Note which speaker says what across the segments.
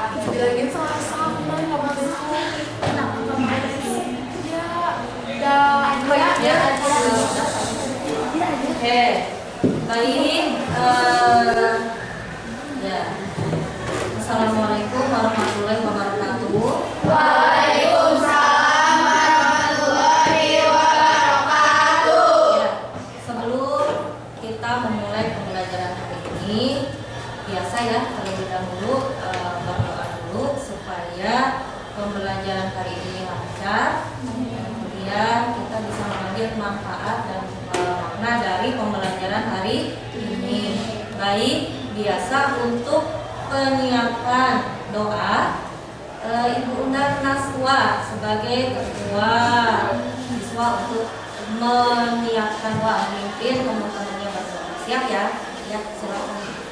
Speaker 1: Dibilangin sama-sama nggak masuk. Kenapa nggak masuk? Ya, ya.
Speaker 2: Oke, baik. Ya. Assalamualaikum warahmatullahi wabarakatuh.
Speaker 1: Waalaikumsalam warahmatullahi wabarakatuh.
Speaker 2: Ya, sebelum kita memulai pembelajaran hari ini, biasa ya terlebih dahulu berdoa dulu supaya pembelajaran hari ini lancar. Kemudian kita bisa mengambil manfaat dan makna dari pembelajaran hari ini. Baik, biasa untuk penyiapan doa, Ibu undang Naswa sebagai ketua siswa untuk menyiapkan doa, memimpin teman-temannya berdoa. Siap ya? Ya, silakan.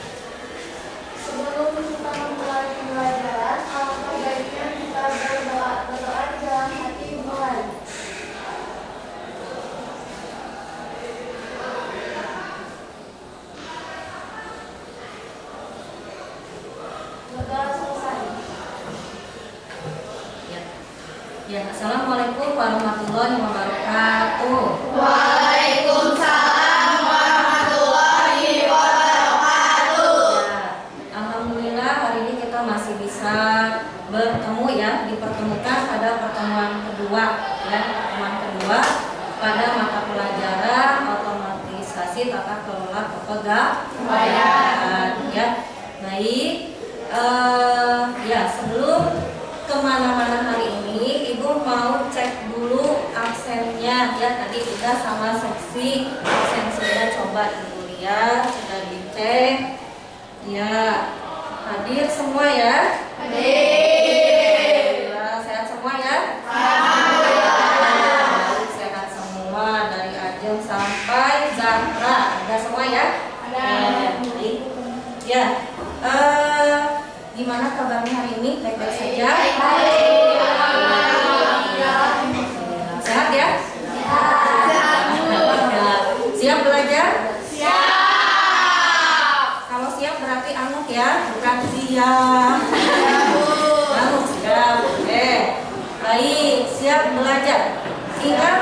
Speaker 1: Sebelum kita memulai pembelajaran, alangkah baiknya kita berdoa di dalam hati mulai. Berdoa selesai.
Speaker 2: Ya. Ya, assalamualaikum warahmatullahi wabarakatuh.
Speaker 1: Waalaikumsalam warahmatullahi wabarakatuh.
Speaker 2: Ya, alhamdulillah hari ini kita masih bisa bertemu ya, dipertemukan pada pertemuan kedua ya, pertemuan kedua pada mata pelajaran otomatisasi tata kelola kepegawaian ya. Baik, ya sebelum kemana-mana hari ini, Ibu mau cek dulu absennya ya. Tadi udah sama seksi absen sudah, coba Ibu lihat, sudah dicek ya. Hadir semua ya?
Speaker 1: Hadir.
Speaker 2: Alhamdulillah, sehat semua ya?
Speaker 1: Alhamdulillah.
Speaker 2: Sehat semua dari Ajeng sampai Zahra, ada semua ya?
Speaker 1: Ada.
Speaker 2: Baik. Ya, gimana kabarnya hari ini? Baik-baik saja? Sehat ya? Siap belajar? Kalau siap berarti anuk ya, bukan siap. Anuk siap. Oke. Baik, siap belajar. Ingat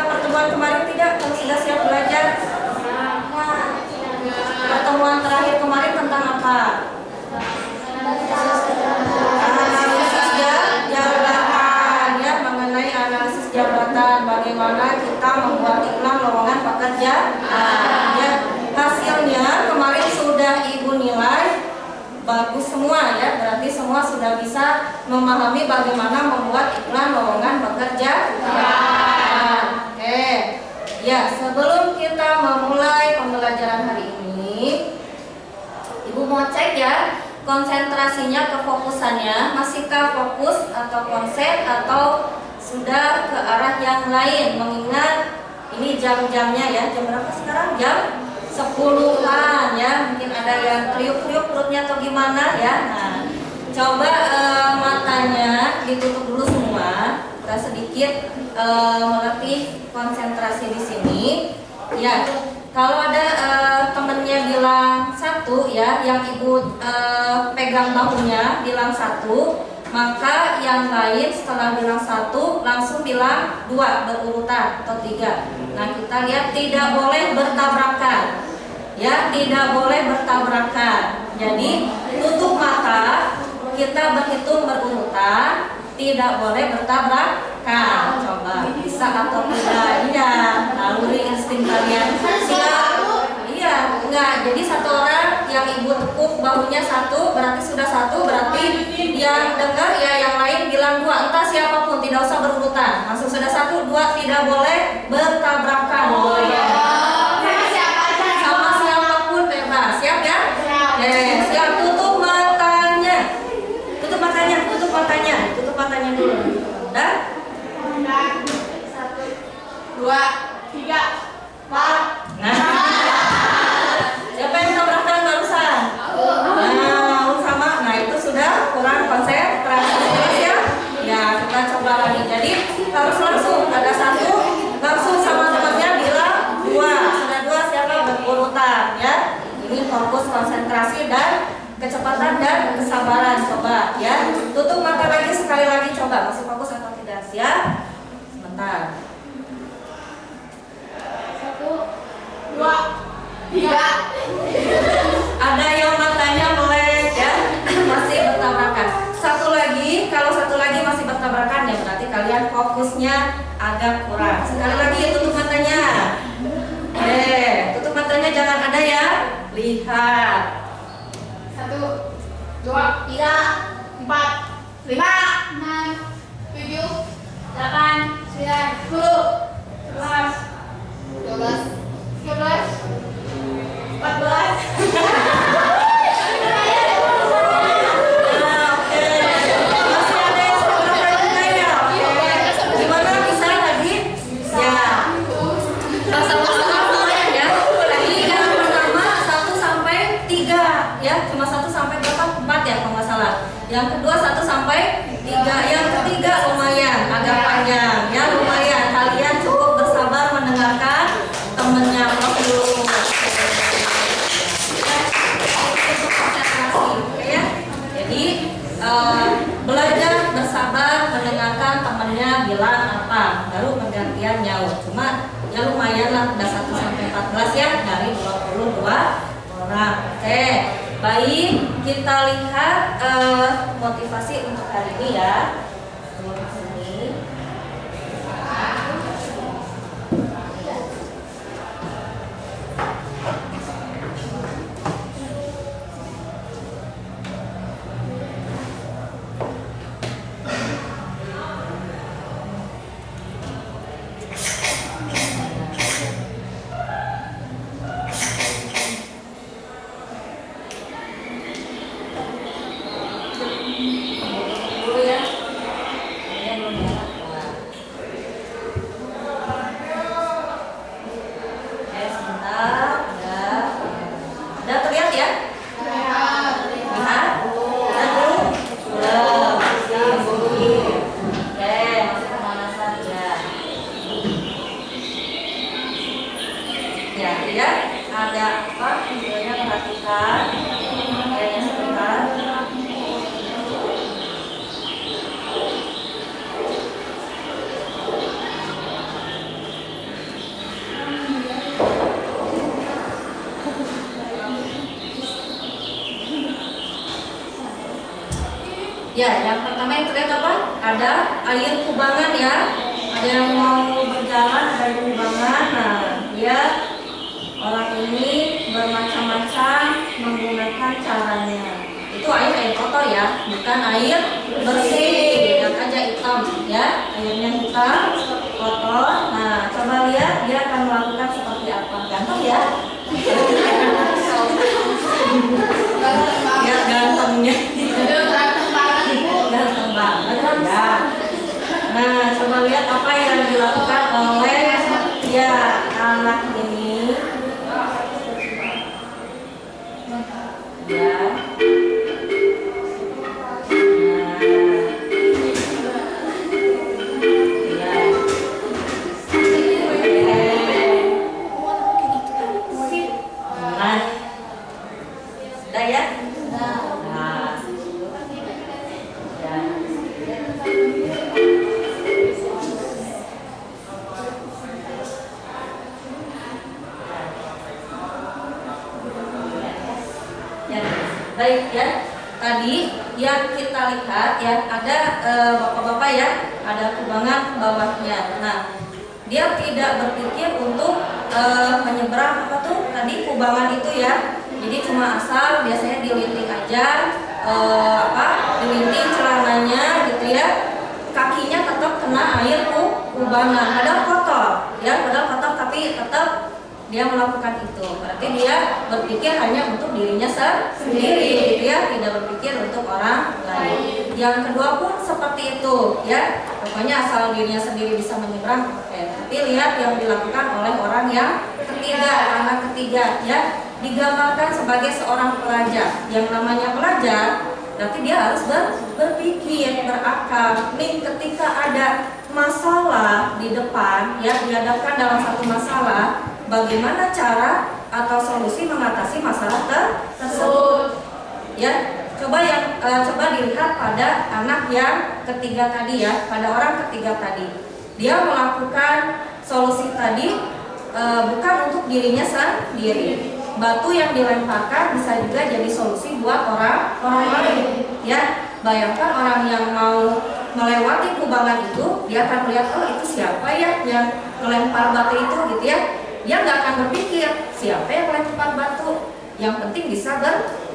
Speaker 2: pertemuan kemarin tidak? Kalau sudah siap belajar? Pertemuan terakhir kemarin tentang apa? Analisis jabatan ya, mengenai analisis jabatan, bagaimana kita membuat iklan lowongan pekerjaan ya. Hasilnya kemarin sudah Ibu nilai bagus semua ya, berarti semua sudah bisa memahami bagaimana membuat iklan lowongan pekerjaan. Oke. Ya, sebelum kita memulai pembelajaran hari ini, Ibu mau cek ya, konsentrasinya, kefokusannya masihkah fokus atau konsen atau sudah ke arah yang lain. Mengingat ini jam-jamnya ya, jam berapa sekarang? Jam 10-an ya, mungkin ada yang kriuk-kriuk perutnya atau gimana ya. Nah, coba matanya ditutup dulu semua, kita sedikit melatih konsentrasi di sini ya. Kalau ada temennya bilang satu ya, yang Ibu pegang bahunya bilang satu, maka yang lain setelah bilang satu langsung bilang dua, berurutan atau tiga. Nah, kita lihat tidak boleh bertabrakan ya, tidak boleh bertabrakan. Jadi tutup mata, kita berhitung berurutan, tidak boleh bertabrakan. Coba bisa atau tidak? Iya, naluri insting kalian. Siap? Iya, enggak. Jadi satu orang yang Ibu tekuk bahunya satu, berarti sudah satu, berarti yang dengar ya yang lain bilang dua. Entah siapapun, tidak usah berurutan. Langsung sudah satu, dua, tidak boleh bertabrakan. Boleh. Sama siapapun bebas. Siap ya? Siap. Tutup matanya. Tutup matanya, tutup matanya. Tutup matanya dulu. Udah?
Speaker 1: 1, 2, 3, 4.
Speaker 2: Nah, siapa yang tabrakan barusan? Nah, sama. Nah, itu sudah kurang konsentrasi ya. Ya, kita coba lagi. Jadi harus langsung ada satu, langsung sama temannya bilang dua. Sudah dua, siapa berurutan ya. Ini fokus konsentrasi dan kecepatan dan kesabaran. Coba ya. Tutup mata lagi sekali lagi, coba masih fokus atau tidak? Siap? Sebentar.
Speaker 1: 1, 2, 3.
Speaker 2: Ada yang matanya melek ya, masih bertabrakan. Satu lagi, kalau satu lagi masih bertabrakan ya berarti kalian fokusnya agak kurang. Sekali lagi ya, tutup matanya. Tutup matanya, jangan ada ya. Lihat.
Speaker 1: 1, 2, 3, 4, 5, 6, 7, 8, 9, 10, 11, 12, 13, 14.
Speaker 2: Masih ada yang bertabrakan juga ya. Gimana bisa tadi? Ya. Sama-sama ya. Tadi yang pertama 1 sampai 3 ya, cuma 1 sampai berapa? 4 ya kalau nggak salah. Yang kedua 1 sampai 3. Yang ketiga lumayan, agak panjang ya, lumayan. Kalian cukup bersabar mendengarkan temennya dulu. Untuk konsentrasi, oke ya. Jadi belajar bersabar mendengarkan temennya bilang apa, baru pergantian nyaut. Cuma ya lumayan lah, udah 1 sampai 14 ya dari 22 orang. Oke, baik, kita lihat motivasi untuk hari ini ya. Sini. Dulu ya. Ini belum ya. Oke, sebentar. Udah terlihat ya? Lihat? Lihat dulu? Belum. Oke, masih kemana saja? Ya, lihat ada apa? Videonya perhatikan. Kayaknya sebentar. Ya, yang pertama yang terlihat apa? Ada air kubangan ya. Ada yang mau berjalan, ada air kubangan. Nah, dia orang ini bermacam-macam menggunakan caranya. Itu air kotor ya, bukan air bersih. Lihat aja hitam ya, airnya hitam, kotor. Nah, coba lihat dia akan melakukan seperti apa. Ganteng ya? Lihat gantengnya. Ganteng banget ya. Nah, coba lihat apa yang dilakukan oleh ya anak ini. Ya. Nah, sudah ya? Nah, ya, baik ya. Tadi yang kita lihat ya ada bapak-bapak ya, ada kubangan bawahnya. Nah, dia tidak berpikir untuk menyeberang apa tuh tadi kubangan itu ya. Jadi cuma asal biasanya dilinting aja, dilinting celananya gitu ya. Kakinya tetap kena air kubangan, padahal kotor ya, padahal kotor tapi tetap dia melakukan itu. Berarti dia berpikir hanya untuk dirinya sendiri gitu ya, tidak berpikir untuk orang lain. Yang kedua pun seperti itu ya, pokoknya asal dirinya sendiri bisa menyeberang oke. Tapi lihat yang dilakukan oleh orang yang ketiga, anak ketiga ya, digambarkan sebagai seorang pelajar. Yang namanya pelajar berarti dia harus berpikir, berakal. Nih ketika ada masalah di depan ya, dihadapkan dalam satu masalah, bagaimana cara atau solusi mengatasi masalah tersebut ya. Coba dilihat pada anak yang ketiga tadi ya, pada orang ketiga tadi. Dia melakukan solusi tadi bukan untuk dirinya sendiri. Batu yang dilemparkan bisa juga jadi solusi buat orang lain. Ya, bayangkan orang yang mau melewati kubangan itu, dia akan melihat, oh itu siapa ya yang melempar batu itu gitu ya. Dia nggak akan berpikir siapa yang melempar batu. Yang penting bisa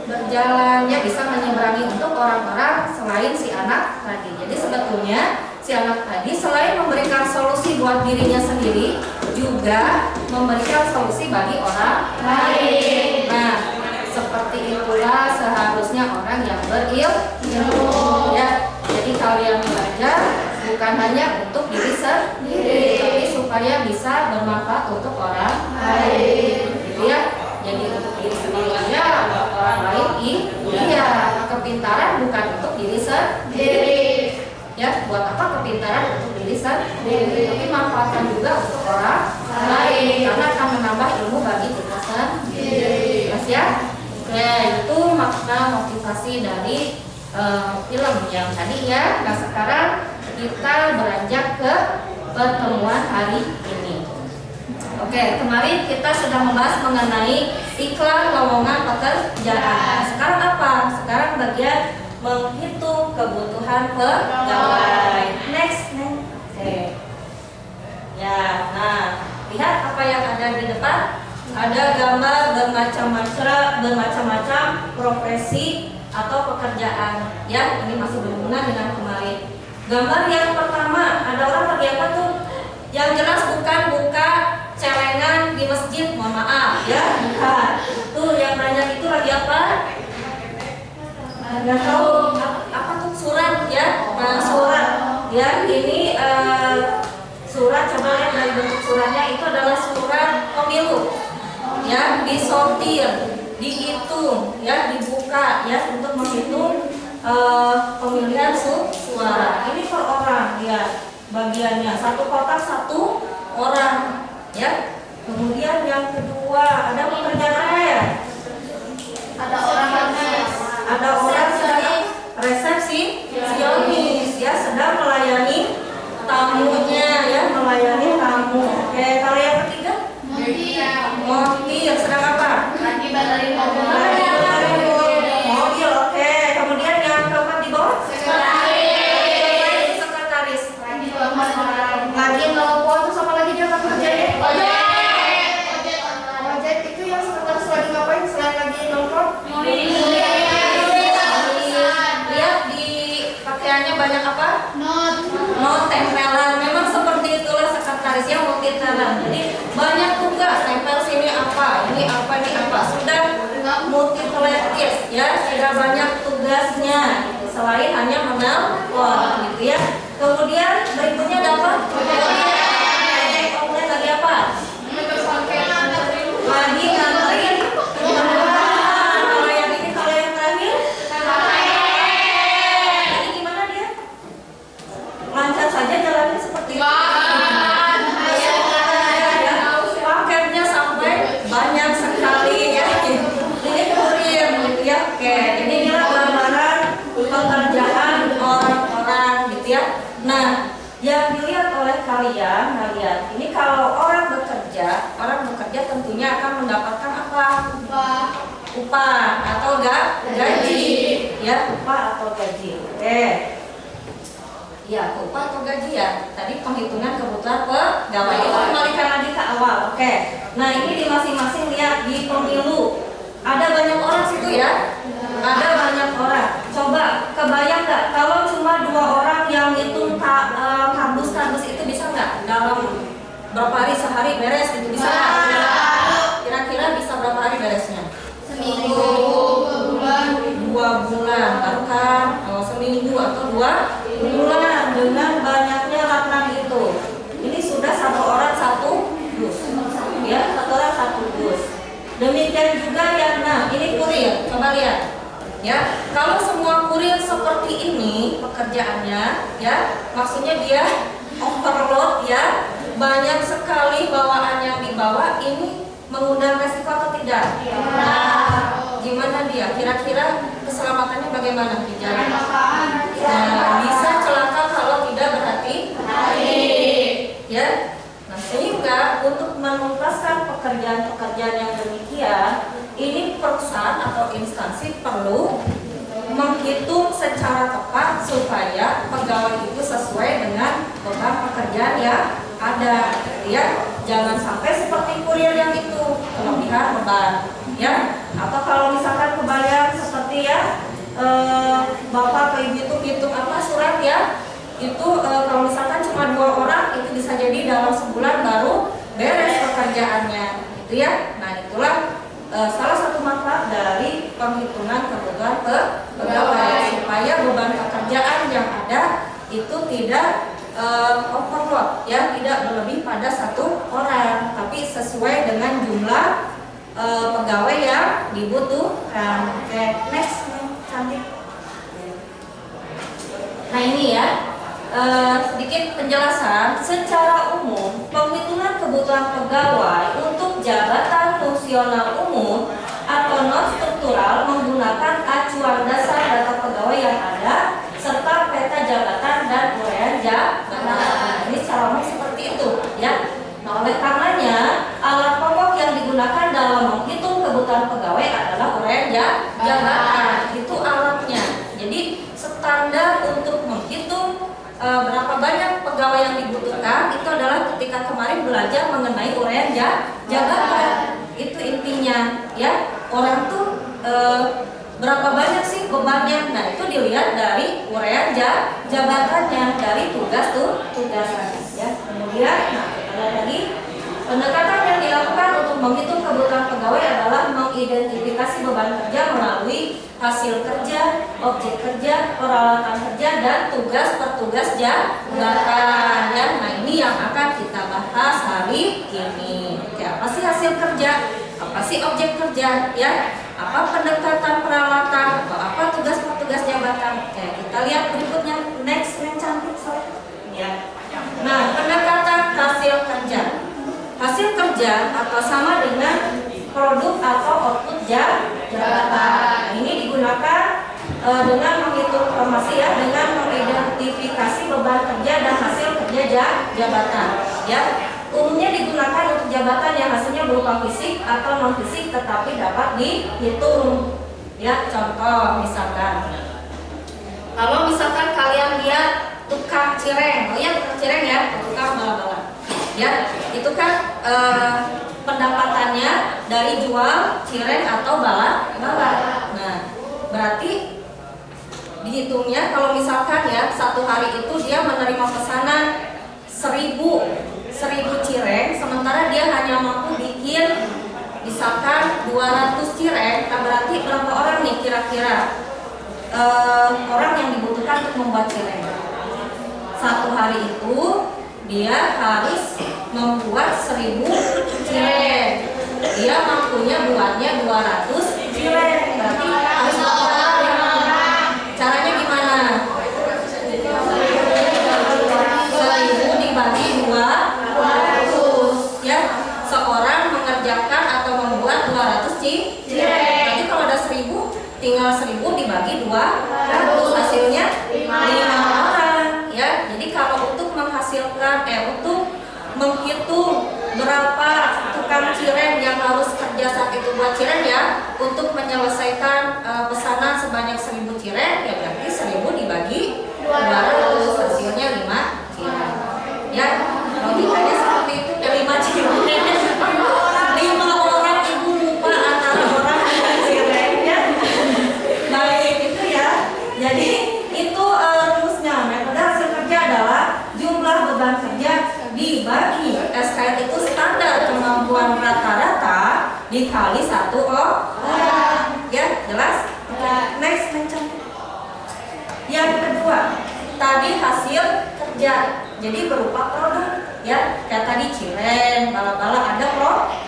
Speaker 2: berjalan, ya bisa menyeberangi untuk orang-orang selain si anak tadi. Jadi sebetulnya si anak tadi selain memberikan solusi buat dirinya sendiri, juga memberikan solusi bagi orang lain. Nah, seperti itulah seharusnya orang yang berilmu ya. Jadi kalian belajar bukan hanya untuk diri sendiri, tapi supaya bisa bermanfaat untuk orang lain, gitu ya. Jadi untuk diri sendiri aja, untuk orang lain iya. Kepintaran bukan untuk diri sendiri. Ya, buat apa kepintaran untuk diri sendiri, tapi manfaatkan juga untuk orang lain karena akan menambah ilmu bagi kita sendiri. Jelas ya? Oke, itu makna motivasi dari film yang tadi ya. Nah, sekarang kita beranjak ke pertemuan hari ini. Oke, kemarin kita sudah membahas mengenai iklan lowongan pekerjaan. Sekarang apa? Sekarang bagian menghitung kebutuhan pegawai. Next. Oke. Ya, nah, lihat apa yang ada di depan. Ada gambar bermacam-macam profesi atau pekerjaan. Ya, ini masih berhubungan dengan kemarin. Gambar yang pertama, ada orang lagi apa tuh? Yang jelas bukan buka celengan di masjid, mohon maaf ya, bukan. Tuh yang banyak itu lagi apa? Nggak tahu apa tuh, surat ya. Nah, surat ya, ini surat, coba lihat dari bentuk suratnya, itu adalah surat pemilu ya, disortir, dihitung ya, dibuka ya untuk menghitung pemilihan suara. Ini per orang ya bagiannya, satu kotak satu orang ya. Kemudian yang kedua, ada pekerjaan apa ya? Ada orang sedang resepsionis ya, sedang melayani tamunya ya, melayani tamu. Oke, kalau yang ketiga? Montir, sedang apa?
Speaker 1: Lagi benerin mobil.
Speaker 2: Mobil, oke. Kemudian yang keempat di bawah? Sekretaris. Lagi nelfon, terus apa lagi dia kerjanya? Ojek itu yang sekretaris lagi ngapain selain lagi nelfon? Lihat di pakaiannya banyak apa? Not tempelan. Memang seperti itulah sekretaris yang multi-talent. Jadi banyak tugas, tempel sini apa, ini apa, ini apa. Sudah multi-talented ya, sudah banyak tugasnya gitu. Selain hanya menelpon gitu ya. Kemudian berikutnya ada apa? Kemudian lagi apa? Lagi nganterin. Kalau yang ini, kalau yang terakhir ini gimana dia? Lancar saja jalannya seperti itu. Paketnya sampai banyak sekali ya. Ini kurir gitu ya. Oke, ini inilah gambaran pekerjaan orang-orang gitu ya. Nah, yang dilihat oleh kalian, ini kalau orang bekerja tentunya akan mendapatkan apa? Upah atau gaji ya, upah atau gaji. Oke. Ya, upah atau gaji ya. Tadi penghitungan kebutuhan pegawai. Itu kembalikan lagi ke awal. Oke. Nah, ini di masing-masing lihat di pemilu. Ada banyak orang situ ya. Ada banyak orang. Coba kebayang nggak kalau cuma 2 orang yang ngitung kardus itu, bisa nggak dalam berapa hari, sehari beres gitu, bisa nggak? Kira-kira bisa berapa hari beresnya?
Speaker 1: Seminggu,
Speaker 2: 2 bulan, baru kan? Seminggu atau 2 bulan dengan banyaknya laknat itu. Ini sudah 1 orang 1 dus ya, 1 orang 1 dus. Demikian juga yang, nah ini kurir, coba lihat ya. Kalau semua kurir seperti ini pekerjaannya ya, maksudnya dia overload ya, banyak sekali bawaan yang dibawa, ini mengundang resiko atau tidak? Nah, gimana dia? Kira-kira keselamatannya bagaimana di jalan? Nah, bisa celaka kalau tidak berhati-hati, ya. Nah, sehingga untuk menuntaskan pekerjaan-pekerjaan yang demikian, ini perusahaan atau instansi perlu menghitung secara tepat supaya pegawai itu sesuai dengan beban pekerjaan yang ada, ya. Jangan sampai seperti kurir yang itu kelebihan beban, ya. Atau kalau misalkan kebayang seperti ya bapak atau ibu itu hitung apa surat ya, itu kalau misalkan cuma 2 orang itu bisa jadi dalam sebulan baru beres pekerjaannya, gitu ya. Nah, itulah salah satu manfaat dari penghitungan kebutuhan pegawai supaya beban pekerjaan yang ada itu tidak overload, ya, tidak berlebih pada 1 orang, tapi sesuai dengan jumlah pegawai yang dibutuhkan. Oke, next, cantik. Nah, ini ya sedikit penjelasan. Secara umum, penghitungan kebutuhan pegawai untuk jabatan fungsional umum atau non struktural menggunakan acuan dasar data pegawai yang ada serta peta jabatan dan uraian jabatan. Ini secara umum seperti itu, ya. Nah, oleh karenanya alat pokok yang digunakan dalam menghitung kebutuhan pegawai adalah uraian jabatan. Itu alatnya. Jadi standar untuk menghitung berapa banyak pegawai yang dibutuhkan itu adalah ketika kemarin belajar mengenai uraian jabatan. Itu intinya, ya. Orang tuh berapa banyak sih bebannya? Nah, itu dilihat dari uraian jabatannya, dari tugasannya, ya. Kemudian, nah, ada lagi pendekatan yang dilakukan untuk menghitung kebutuhan pegawai adalah mengidentifikasi beban kerja melalui hasil kerja, objek kerja, peralatan kerja, dan tugas per tugas jabatan, ya. Nah, ini yang akan kita bahas hari ini. Oke, apa sih hasil kerja? Apa sih objek kerja, ya? Apa pendekatan peralatan? Atau apa tugas per tugas jabatan? Oke, kita lihat berikutnya. Next, yang cantik, ya. Nah, pendekatan hasil kerja. Hasil kerja atau sama dengan produk atau output jabatan. Ini digunakan dengan menghitung informasi, ya, dengan mengidentifikasi beban kerja dan hasil kerja jabatan, ya. Umumnya digunakan untuk jabatan yang hasilnya berupa fisik atau non fisik tetapi dapat dihitung, ya. Contoh misalkan, kalau misalkan kalian lihat tukang cireng, oh ya, tukang cireng, ya, tukang bala-bala, ya, itu kan pendapatannya dari jual cireng atau bala-bala. Nah, berarti dihitungnya kalau misalkan ya 1 hari itu dia menerima pesanan 1000 cireng, sementara dia hanya mampu bikin misalkan 200 cireng. Nah, berarti berapa orang nih kira-kira orang yang dibutuhkan untuk membuat cireng? 1 hari itu dia harus membuat 1000 cireng. Dia mampunya buatnya 200 cireng. Berarti harus berapa orang? Caranya gimana? 1000 dibagi 200, ya. Seorang mengerjakan atau membuat 200 cireng. Berarti kalau ada 1000, tinggal 1000 dibagi 200, hasilnya 5 orang, ya. Jadi kalau untuk menghasilkan untuk menghitung berapa tukang cireng yang harus kerja saat itu buat cireng, ya, untuk menyelesaikan pesanan sebanyak 1000 cireng, ya berarti 1000 dibagi 200, hasilnya 5 cireng, ya. Logikanya seperti itu, ya, 5 cireng. 5 orang, ibu lupa antara orang dan cireng, ya. Baik, itu ya. Jadi itu rumusnya. Metode hasil kerja adalah jumlah beban kerja dibagi SKS itu standar kemampuan rata-rata dikali 1 orang, ya. Jelas? Next, mencantik. Yang kedua, tadi hasil kerja, jadi berupa produk, ya. Kayak tadi cireng, bala-bala, ada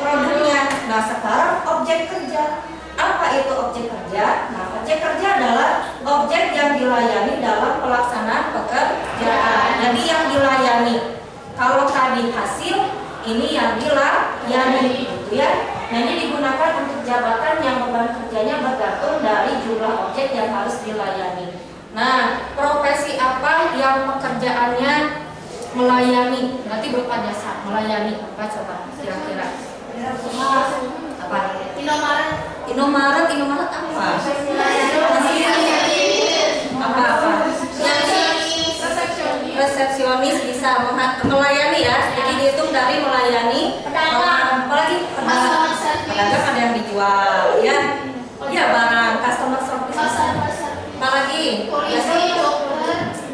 Speaker 2: produknya. Nah, sekarang objek kerja. Apa itu objek kerja? Nah, objek kerja adalah objek yang dilayani dalam pelaksanaan pekerjaan. Jadi yang dilayani. Kalau tadi hasil, ini yang dilayani, gitu, ya. Nah, ini digunakan untuk jabatan yang beban kerjanya bergantung dari jumlah objek yang harus dilayani. Nah, profesi apa yang pekerjaannya melayani? Berarti berupa jasa, melayani apa coba kira-kira? Apa? Indomaret apa? Apa? Resepsionis bisa melayani ya. Jadi dihitung dari melayani. Apalagi pedagang ada yang dijual ya. Ya barang customer service. Apalagi?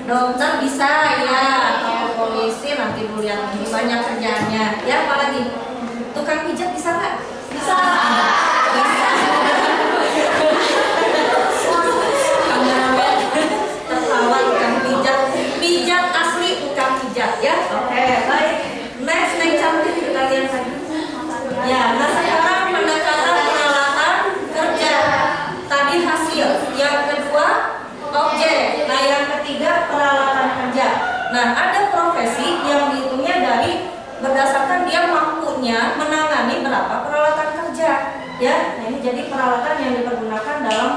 Speaker 2: Dokter bisa ya. Atau polisi nanti dulu lihat banyak kerjaannya. Ya apalagi? Tukang pijat bisa nggak? Bisa. Kameramen tertawa tukang pijat asli tukang pijat ya. Oke, baik. Next cantik kita lihat lagi. Ya, nah sekarang pendekatan peralatan kerja. Tadi hasil, yang kedua objek. Nah yang ketiga peralatan kerja. Nah ada profesi yang dihitungnya dari berdasarkan dia mampunya menangani berapa peralatan kerja. Ya, nah ini jadi peralatan yang dipergunakan dalam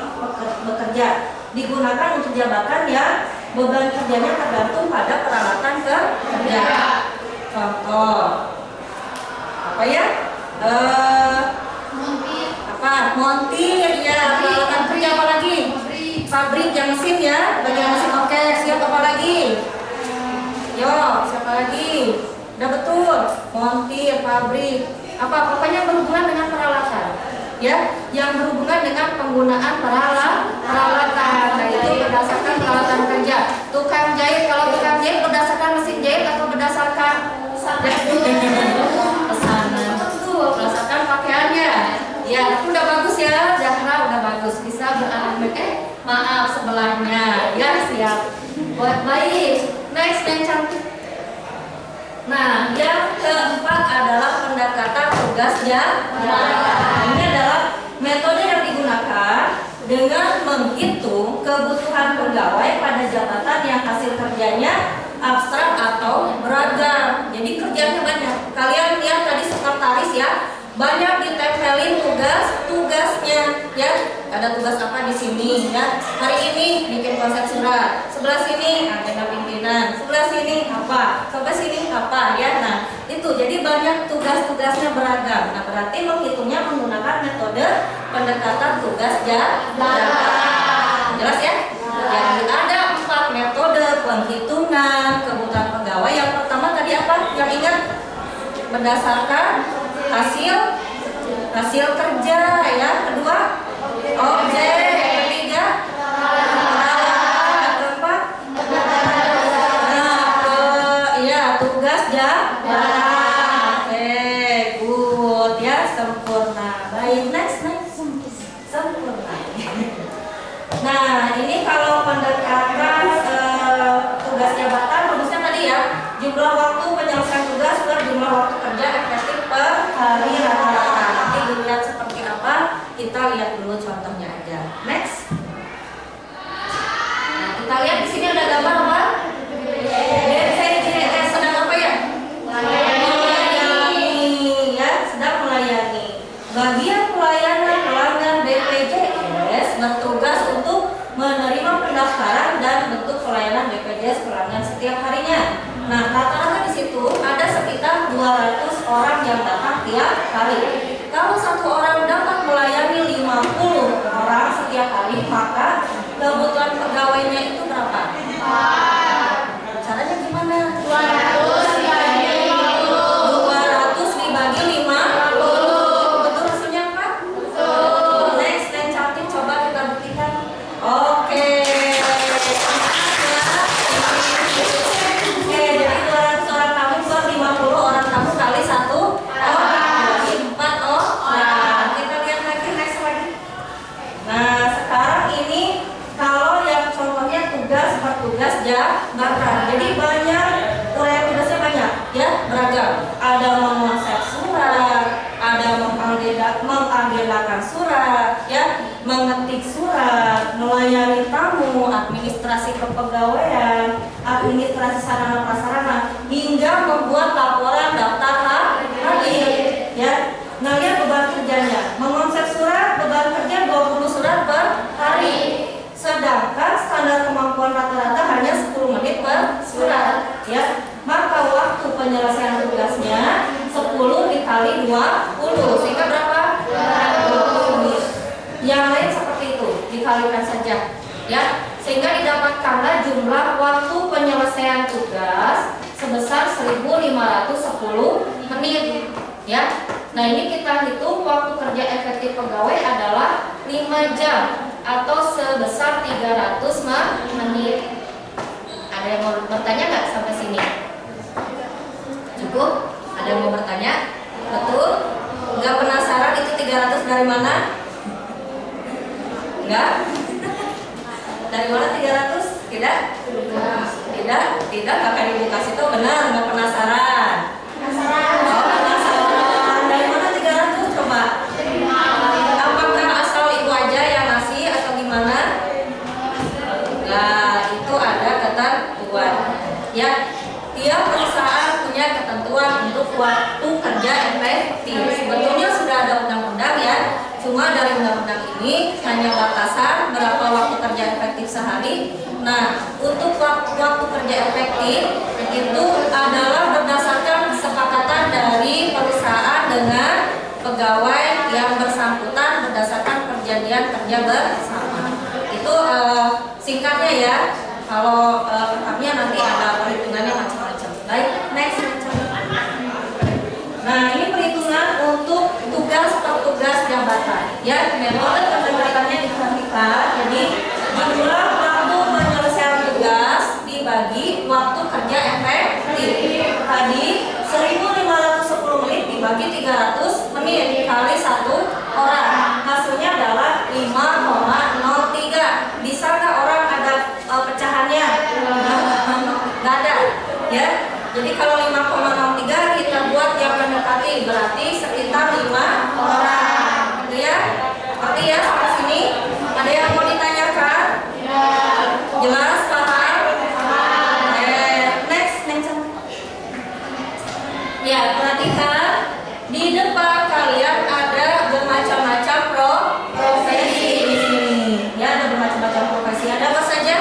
Speaker 2: bekerja. Digunakan untuk jabatan yang beban kerjanya tergantung pada peralatan kerja. Contoh apa ya? Montir ya, peralatan kerja apa lagi? Pabrik yang mesin ya, bagian mesin. Oke, siap apa lagi? Yo, siapa lagi? Udah betul, montir, pabrik, apa pokoknya berhubungan dengan peralatan, ya, yang berhubungan dengan penggunaan peralatan. Nah itu berdasarkan peralatan kerja. Tukang jahit, kalau tukang jahit berdasarkan mesin jahit atau berdasarkan pesanan? Betul, berdasarkan pakaiannya. Ya, itu udah bagus ya, Zahra udah bagus, bisa beralamat. Maaf sebelahnya, ya siap. Buat baik. Next yang cantik. Nah, yang keempat adalah pendekatan tugas jabatan. Ini adalah metode yang digunakan dengan menghitung kebutuhan pegawai pada jabatan yang hasil kerjanya abstrak atau beragam. Jadi kerjanya banyak. Kalian lihat tadi sekretaris ya, banyak ditempelin tugasnya ya. Ada tugas apa di sini ya? Hari ini bikin konsep surat. Sebelah sini agenda pimpinan. Sebelah sini apa? Sampai sini apa ya? Nah, itu jadi banyak tugas-tugasnya beragam. Nah, berarti menghitungnya menggunakan metode pendekatan tugas jabatan. Jelas ya? Jadi ada 4 metode penghitungan kebutuhan pegawai. Yang pertama tadi apa? Yang ingat? Berdasarkan hasil kerja ya. Kedua objek. Ketiga peralatan. Keempat tugas jabatan. Oke, good ya, sempurna. Baik, next sempurna. Nah ini kalau pendekatan tugas jabatan rumusnya tadi ya, jumlah waktu penyelesaian tugas per jumlah waktu kerja efektif per hari rata-rata. Nanti dilihat seperti apa, kita lihat dulu contohnya aja. Next. Nah, kita lihat di sini ada gambar apa? BPJS sedang apa ya? Melayani ya, sedang melayani. Bagian pelayanan pelanggan BPJS bertugas untuk menerima pendaftaran dan bentuk pelayanan BPJS pelanggan setiap harinya. Nah, rata-rata di situ ada sekitar 200 orang yang datang tiap hari. Kalau satu orang dapat melayani 50 orang setiap hari, maka kebutuhan pegawainya itu berapa? Caranya gimana? 200 dibagi 50. Betul hasilnya apa? Betul. Next, yang cantik coba kita buktikan. Oke. Jadi 200 orang tamu per 50 orang tamu kali 1 orang. Jadi 4 orang. Kita lihat lagi, next lagi. Nah, sekarang ini kalau yang contohnya tugas per tugas jabatan. Jadi banyak, uraian tugasnya banyak ya, beragam. Ada mengonsep surat, ada mengagendakan surat ya, mengetik surat, melayani tamu, administrasi kepegawaian, administrasi sarana prasarana, hingga membuat laporan daftar hadir ya. Nah, lihat beban kerjanya, mengonsep surat 20, sehingga berapa? 20 menit. Yang lain seperti itu, dikalikan saja ya, sehingga didapatkanlah jumlah waktu penyelesaian tugas sebesar 1510 menit ya. Nah, ini kita hitung waktu kerja efektif pegawai adalah 5 jam atau sebesar 300 menit. Ada yang mau bertanya nggak sampai sini? Cukup? Ada yang mau bertanya? Betul? Nggak penasaran itu 300 dari mana? Enggak? Dari mana 300? Tidak? Tidak, akan ibu kasih tahu. Benar, nggak penasaran? Oh, penasaran. Dari mana 300? Coba. Apakah asal ibu aja yang ngasih atau gimana? Nah, itu ada ketentuan. Ya, tiap perusahaan punya ketentuan untuk waktu kerja efektif. Sebetulnya sudah ada undang-undang ya. Cuma dari undang-undang ini hanya batasan berapa waktu kerja efektif sehari. Nah, untuk waktu kerja efektif itu adalah berdasarkan kesepakatan dari perusahaan dengan pegawai yang bersangkutan berdasarkan perjanjian kerja bersama. Itu singkatnya ya. Kalau lengkapnya nanti ada perhitungannya macam-macam. Baik, next. Nah, ini perhitungan untuk tugas per tugas jabatan. Ya, metode pendekatannya diperhatikan. Jadi jumlah waktu penyelesaian tugas dibagi waktu kerja efektif. Tadi 1510 menit dibagi 300 menit kali 1 orang. Hasilnya adalah 5,03. Bisa nggak orang ada pecahannya? Nggak ada. Ya. Jadi kalau 5,03 kita buat yang mendekati berarti sekitar 5 orang. Gitu ya? Oke ya, sampai sini. Ada yang mau ditanyakan? Ya. Jelas, paham? Next. Ya, perhatikan di depan kalian ada bermacam-macam profesi di sini. Ya, ada bermacam-macam profesi. Ada apa saja?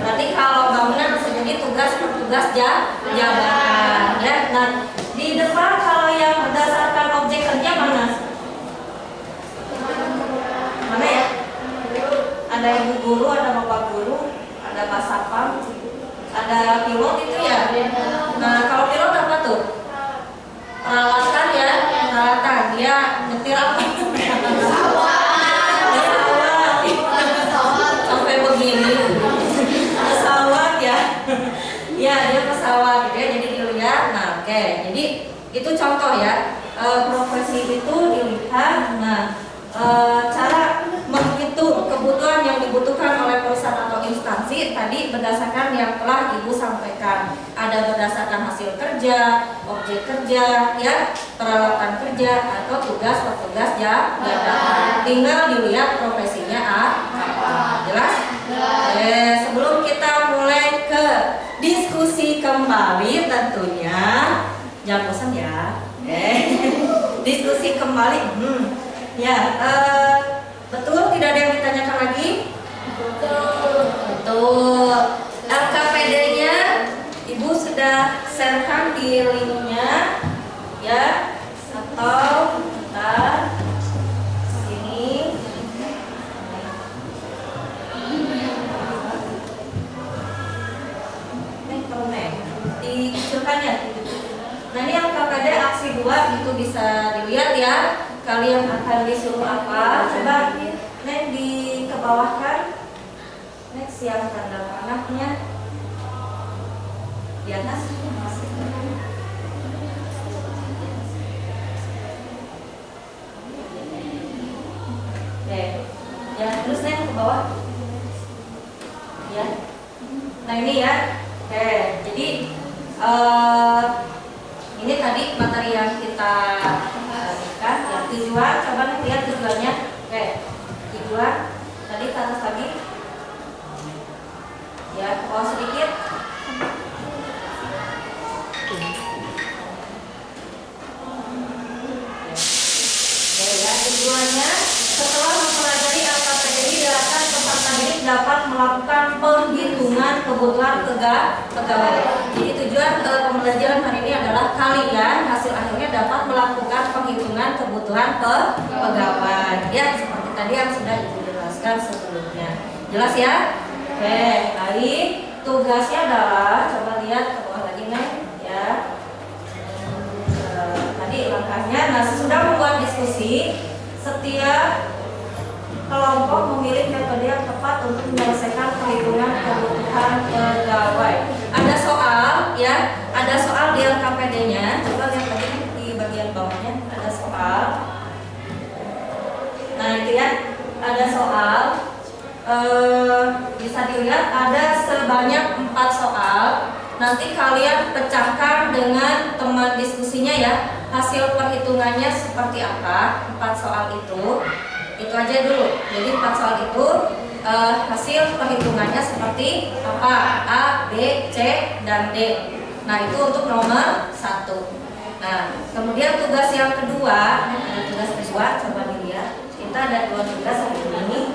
Speaker 2: Berarti kalau bangunan bisa jadi tugas jabatan ya. Nah, di depan kalau yang berdasarkan objek kerja mana ya? Ada ibu guru, ada bapak guru, ada pak sapam, ada pilot itu ya. Nah, kalau pilot apa tuh? Peralatan ya, peralatan dia nyetir apa? Sampai begini. Ya, dia pesawat gitu ya, jadi dilihat. Nah, oke. Jadi itu contoh ya. Profesi itu dilihat. Nah, cara menghitung kebutuhan yang dibutuhkan oleh perusahaan atau instansi tadi berdasarkan yang telah Ibu sampaikan. Ada berdasarkan hasil kerja, objek kerja, ya, peralatan kerja atau tugas per tugas jabatan. Tinggal dilihat profesinya apa. Jelas? Sebelum kita mulai ke diskusi kembali tentunya, jangan bosan ya. Diskusi kembali. Ya, betul tidak ada yang ditanyakan lagi? Betul. LKPD-nya Ibu sudah sharekan di linknya, ya, atau bentar sini. Dikecilkan ya. Nah, ini LKPD aksi 2 itu bisa dilihat ya. Kalian akan disuruh apa? Coba di ke bawah kan. Next yang tanda panahnya di atas. Ya, terus nih ke bawah. Ya. Nah ini ya. Oke, jadi ini tadi materi yang kita berikan. Ya, tujuan, coba nih lihat tujuannya. Oke, tujuan tadi ke atas lagi. Ya, ke bawah sedikit. Oke ya, tujuannya setelah mempelajari LKPDI diharapkan peserta didik dapat melakukan penghitungan kebutuhan pegawai. Jadi tujuan pembelajaran hari ini adalah kalian hasil akhirnya dapat melakukan penghitungan kebutuhan pegawai. Ya, seperti tadi yang sudah Ibu jelaskan sebelumnya. Jelas ya? Oke, baik. Tugasnya adalah coba lihat ke bawah lagi nih, ya. Tadi langkahnya, nah sesudah membuat diskusi, setiap kelompok memilih metode yang tepat untuk menyelesaikan perhitungan kebutuhan pegawai. Ada soal, ya, ada soal di LKPD-nya. Coba lihat tadi di bagian bawahnya ada soal. Nah itu ya, ada soal. Bisa dilihat ada sebanyak 4 soal. Nanti kalian pecahkan dengan teman diskusinya ya. Hasil perhitungannya seperti apa? 4 soal itu aja dulu. Jadi 4 soal itu hasil perhitungannya seperti apa? A, B, C, dan D. Nah itu untuk nomor 1. Nah kemudian tugas yang kedua, ada tugas kedua, coba dilihat. Kita ada 2 tugas hari ini.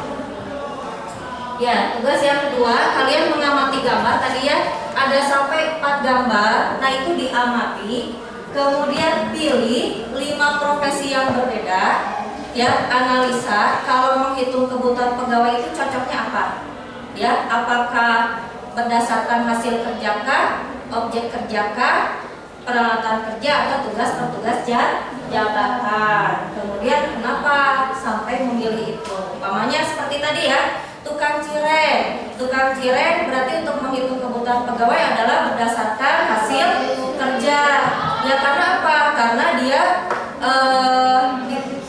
Speaker 2: Ya, tugas yang kedua, kalian mengamati gambar tadi ya, ada sampai 4 gambar. Nah itu diamati. Kemudian pilih 5 profesi yang berbeda. Ya, analisa kalau menghitung kebutuhan pegawai itu cocoknya apa? Ya, apakah berdasarkan hasil kerja kah, objek kerja kah, peralatan kerja atau tugas per tugas jabatan. Kemudian kenapa sampai memilih itu? Umpamanya seperti tadi ya, tukang cireng. Tukang cireng berarti untuk menghitung kebutuhan pegawai adalah berdasarkan hasil kerja. Ya karena apa? Karena dia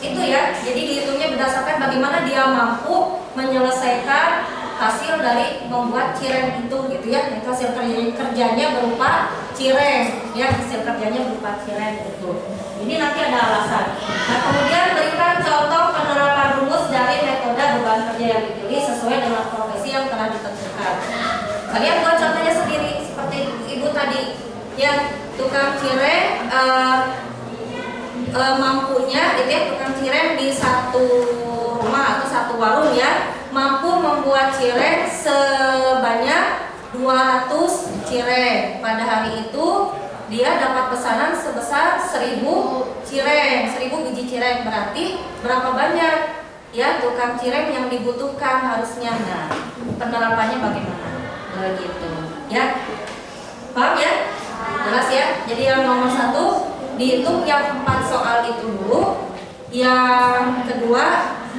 Speaker 2: itu ya. Jadi dihitungnya berdasarkan bagaimana dia mampu menyelesaikan hasil dari membuat cireng itu gitu ya. Itu hasil kerjanya berupa cireng. Ya, hasil kerjanya berupa cireng gitu. Ini nanti ada alasan. Nah, kemudian berikan contoh penerapan rumus dari metode beban kerja yang dipilih sesuai dengan profesi yang telah ditentukan. Kalian buat contohnya sendiri seperti Ibu tadi. Ya, tukang cireng mampunya gitu ya, tukang cireng di satu rumah atau satu warung ya, mampu membuat cireng sebanyak 200 cireng. Pada hari itu dia dapat pesanan sebesar 1000 cireng, 1000 biji cireng. Berarti berapa banyak ya tukang cireng yang dibutuhkan harusnya. Nah, penerapannya bagaimana? Begitu ya. Paham ya? Jelas ya? Jadi yang nomor 1 dihitung yang 4 soal itu dulu. Yang kedua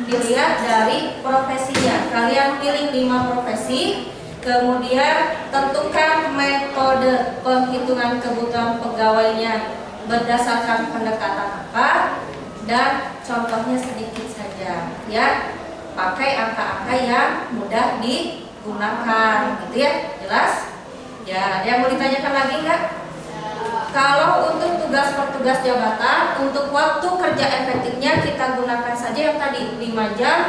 Speaker 2: dilihat dari profesinya. Kalian pilih 5 profesi. Kemudian tentukan metode penghitungan kebutuhan pegawainya berdasarkan pendekatan apa, dan contohnya sedikit saja ya. Pakai angka-angka yang mudah digunakan gitu ya. Jelas? Ya, ada yang mau ditanyakan lagi nggak? Kalau untuk tugas per tugas jabatan, untuk waktu kerja efektifnya kita gunakan saja yang tadi 5 jam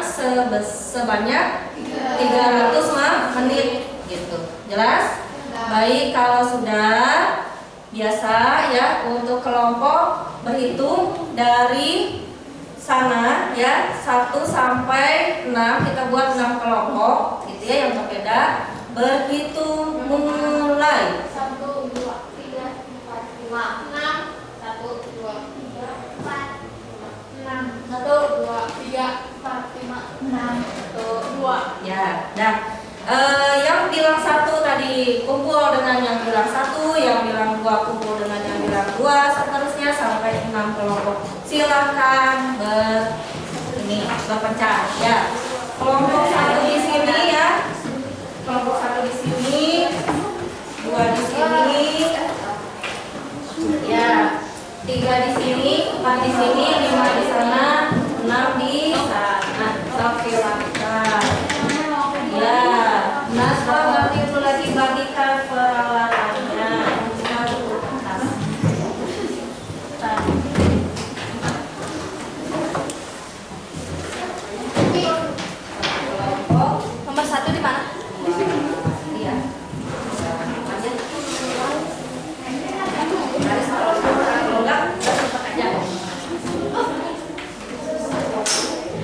Speaker 2: sebanyak 300 menit gitu. Jelas? Baik, kalau sudah biasa ya untuk kelompok berhitung dari sana ya 1 sampai 6, kita buat 6 kelompok gitu ya yang berbeda. Berhitung mulai.
Speaker 1: 1, 2, 3, 4, 5, 6. 1, 2, 3, 4, 6. 1, 2, 3, 4, 5, 6. 1, 2.
Speaker 2: Ya, nah yang bilang 1 tadi kumpul dengan yang bilang 1, yang bilang 2 kumpul dengan yang bilang 2, seterusnya sampai 6 kelompok. Silakan berpecah ya. Kelompok 1 di sini ya. Kelompok 1 di sini, 2 di sini, ya, 3 di sini, 4 di sini, 5 di sana, 6 di sana. Silakan. itu lagi bagikan peralatannya. Kita tutup atas.
Speaker 1: Nomor 1 di mana?
Speaker 2: Iya. Harus kalau enggak cepat aja.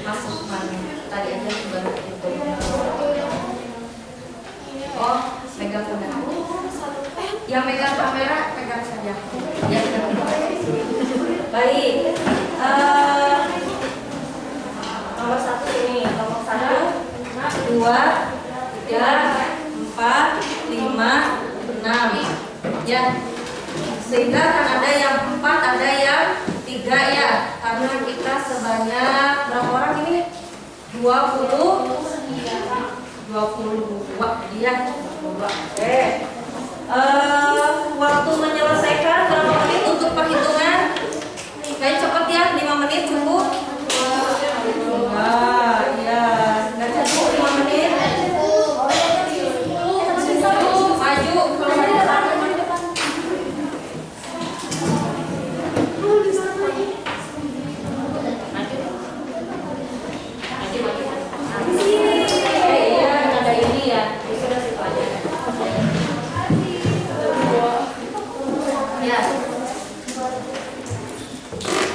Speaker 2: Masuk mana? Tadi aja juga itu. Oh, megang kamera. Yang megang kamera pegang saja. Ya, pegang. Baik. Nomor 1 ini, nomor 1, 2, 3, 4, 5, 6. Ya. Sehingga kan ada yang 4, ada yang 3 ya. Karena kita sebanyak berapa orang ini? 22 dia. Oke. Waktu menyelesaikan berapa menit untuk perhitungan? Kayak cepet ya, 5 menit cukup. Iya, nggak cukup 5 menit. Maju. Iya, ada ini ya. Sudah situ aja. Ya.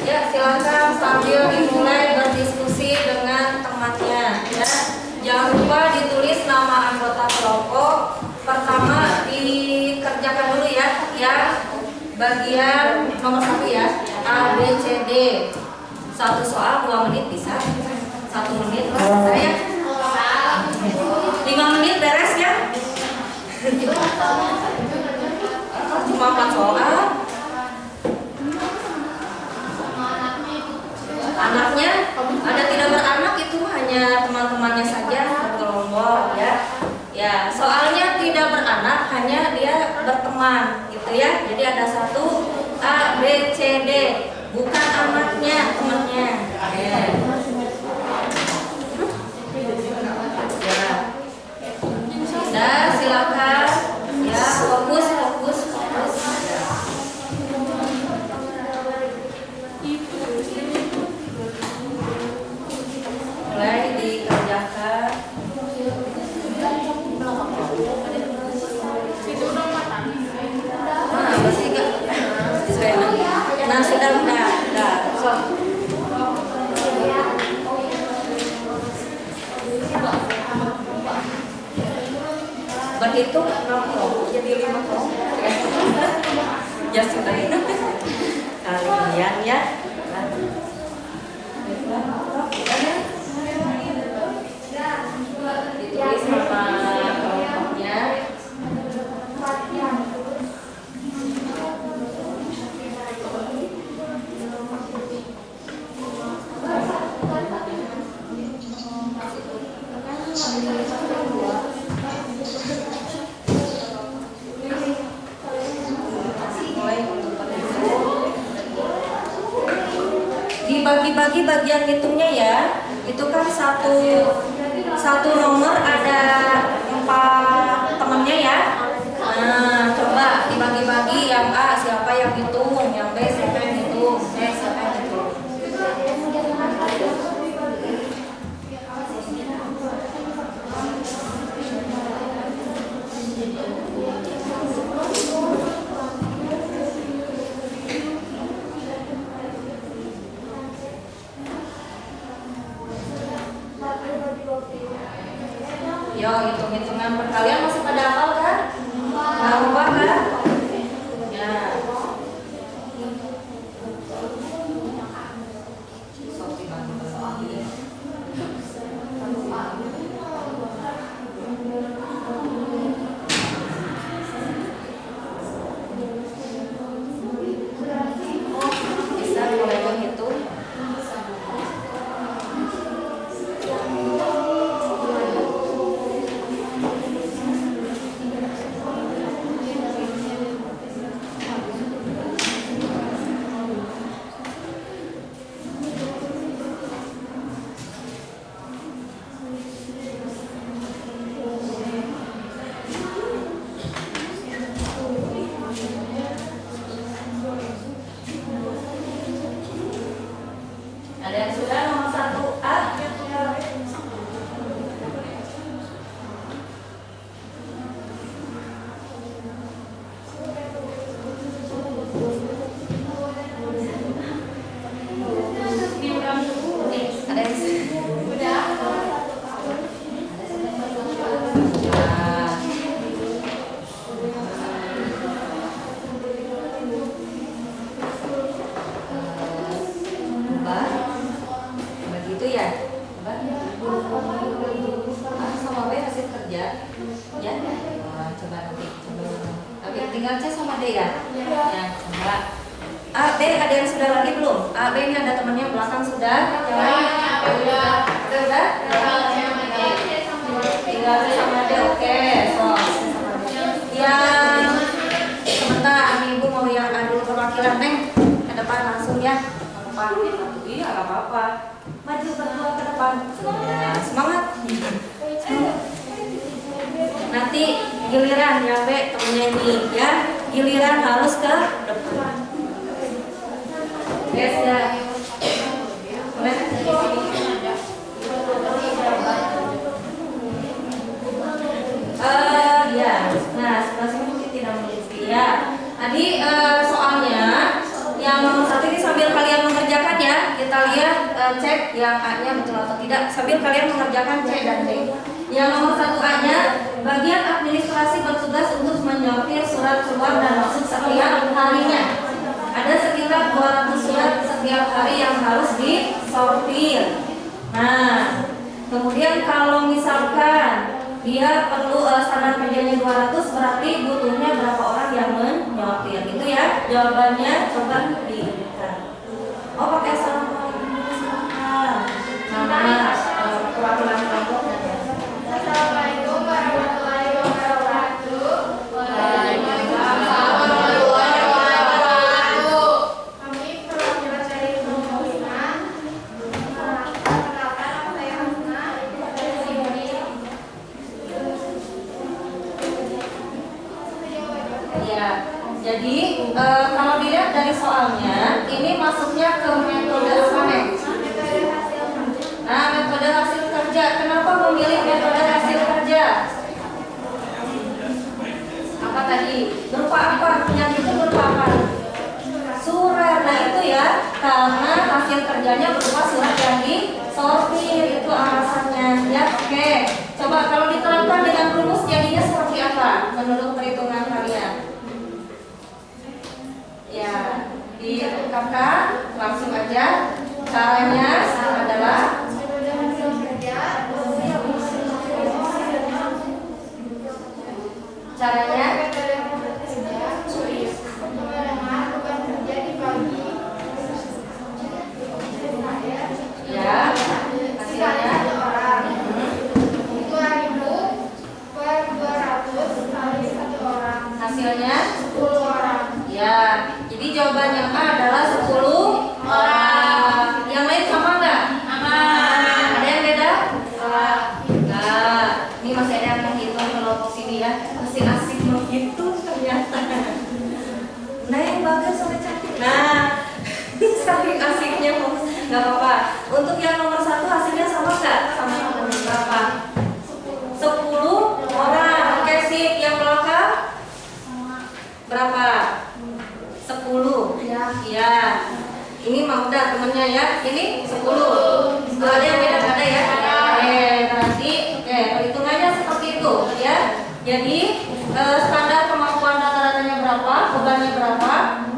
Speaker 2: Ya, silakan sambil dimulai berdiskusi dengan temannya ya. Jangan lupa ditulis nama anggota kelompok. Pertama dikerjakan dulu ya, bagian nomor 1 ya. A, B, C, D. 1 soal 2 menit bisa. 1 menit selesai ya. 5 menit beres ya. Cuma 4 soal. Anaknya ada tidak beranak itu hanya teman-temannya saja bergerombol ya. Ya, soalnya tidak beranak hanya dia berteman gitu ya. Jadi ada 1 A, B, C, D, bukan anaknya, temannya. Ya. Sudah, silakan ya, fokus. Mulai dikerjakan. Masih enggak? Nah, sudah. So. Berhitung 6 kelompok jadi 5 kelompok ya sudah. Kalian ya. Ditulis nama kelompoknya. Dibagi-bagi bagian hitungnya ya. Itu kan satu nomor ada 4 temennya ya. Nah, coba dibagi-bagi, yang A siapa yang hitung, yang B siapa yang hitung, C siapa yang hitung. Yo, hitung-hitungan perkalian masih pada hafal kan? tinggal C sama D ya? Ya, coba. A, B ada yang sudah lagi belum? A, B ini ada temannya belakang sudah? Yang lain? Sudah? Tinggal C sama D, oke. So, yang sebentar, Ibu mau yang adu perwakilan, Neng. Ke depan langsung ya. Iya, nggak apa-apa. Maju berdua ke depan. Nah, semangat. Nanti giliran ya, B, temennya ini ya. Giliran harus ke depan. Yes ya. Boleh? Ya. Nah, sebelah sini mungkin tidak mengerti ya. Tadi soalnya yang nomor 1 ini sambil kalian mengerjakan ya. Kita lihat cek yang A-nya betul atau tidak. Sambil kalian mengerjakan C dan D. Yang nomor 1 A-nya, bagian administrasi bertugas untuk menyortir surat keluar dan masuk setiap harinya. Ada sekitar 200 surat setiap hari yang harus disortir. Nah, kemudian kalau misalkan dia perlu standar kerjanya 200, berarti butuhnya berapa orang yang menyortir? Itu ya jawabannya, coba diberikan. Oh, pakai assalamualaikum dulu, silakan. Nama perwakilan kelompok dan ya.
Speaker 1: Assalamualaikum warahmatullahi wabarakatuh.
Speaker 2: Waalaikumsalam.
Speaker 1: Kami perwakilan dari kelompok 5. Perkenalkan, nama saya Hasna dari sini.
Speaker 2: Ya, jadi kalau dilihat dari soalnya, ini masuknya ke metode apa nih? Nah, metode hasil kerja. Kenapa memilih metode hasil kerja? Apa tadi? Berupa apa? Yang itu berupa apa? Surat. Nah itu ya, karena hasil kerjanya berupa surat yang disortir. Itu alasannya. Ya, oke. Coba kalau diterapkan dengan rumus jadinya seperti apa? Menurut perhitungan kalian? Ya, diungkapkan langsung aja. Caranya adalah caranya ya, hasilnya hasilnya
Speaker 1: 10 orang.
Speaker 2: ya. Jadi jawabannya A adalah 10 orang. Yang lain sama nggak? Sama. Ada yang beda? Enggak. Ini masih ada yang menghitung kelompok sini ya. Masih asik menghitung ternyata. Nah, yang bagus sampai cantik. Nah, saking asiknya nggak apa-apa. Untuk yang nomor 1 hasilnya sama nggak? Sama berapa? 10 orang. Oke, sip. Yang belakang berapa? 10. Ya. Ini mah udah temennya ya. Ini 10. Ada yang beda ada ya? Oke, berarti perhitungannya seperti itu ya. Jadi standar kemampuan rata-ratanya berapa? Bebannya berapa?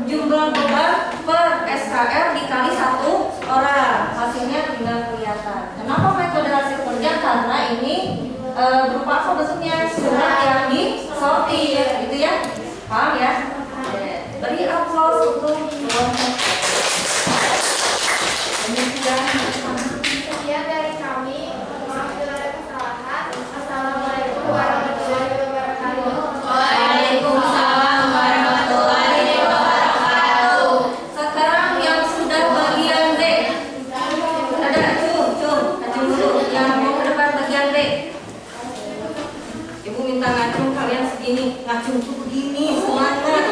Speaker 2: Jumlah beban per SKR dikali 1 orang. Hasilnya tinggal kelihatan. Kenapa metode hasil kerja? Karena ini berupa apa bentuknya? Surat yang disortir, gitu ya. Paham ya? Beri aplaus untuk
Speaker 1: Sekian dari kami. Maaf bila ada kesalahan. Assalamualaikum warahmatullahi wabarakatuh.
Speaker 2: Waalaikumsalam warahmatullahi wabarakatuh. Sekarang yang sudah bagian D. Ada acung dulu. Yang mau ke depan bagian D. Ibu minta ngacung kalian segini. Ngacung tuh begini, semangat.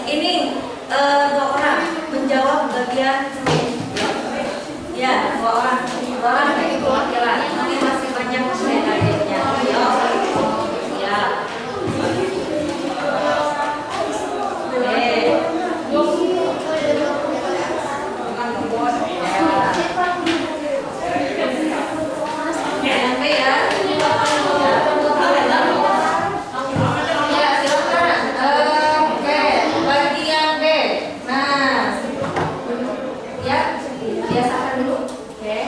Speaker 2: Ini 2 orang menjawab bagian C. Ya, 2 orang dari perwakilan. Nanti masih banyak lainnya. Ya. Yang B ya. Ya, silakan. Oke, bagian B. Nah, ya, biasakan dulu. Oke.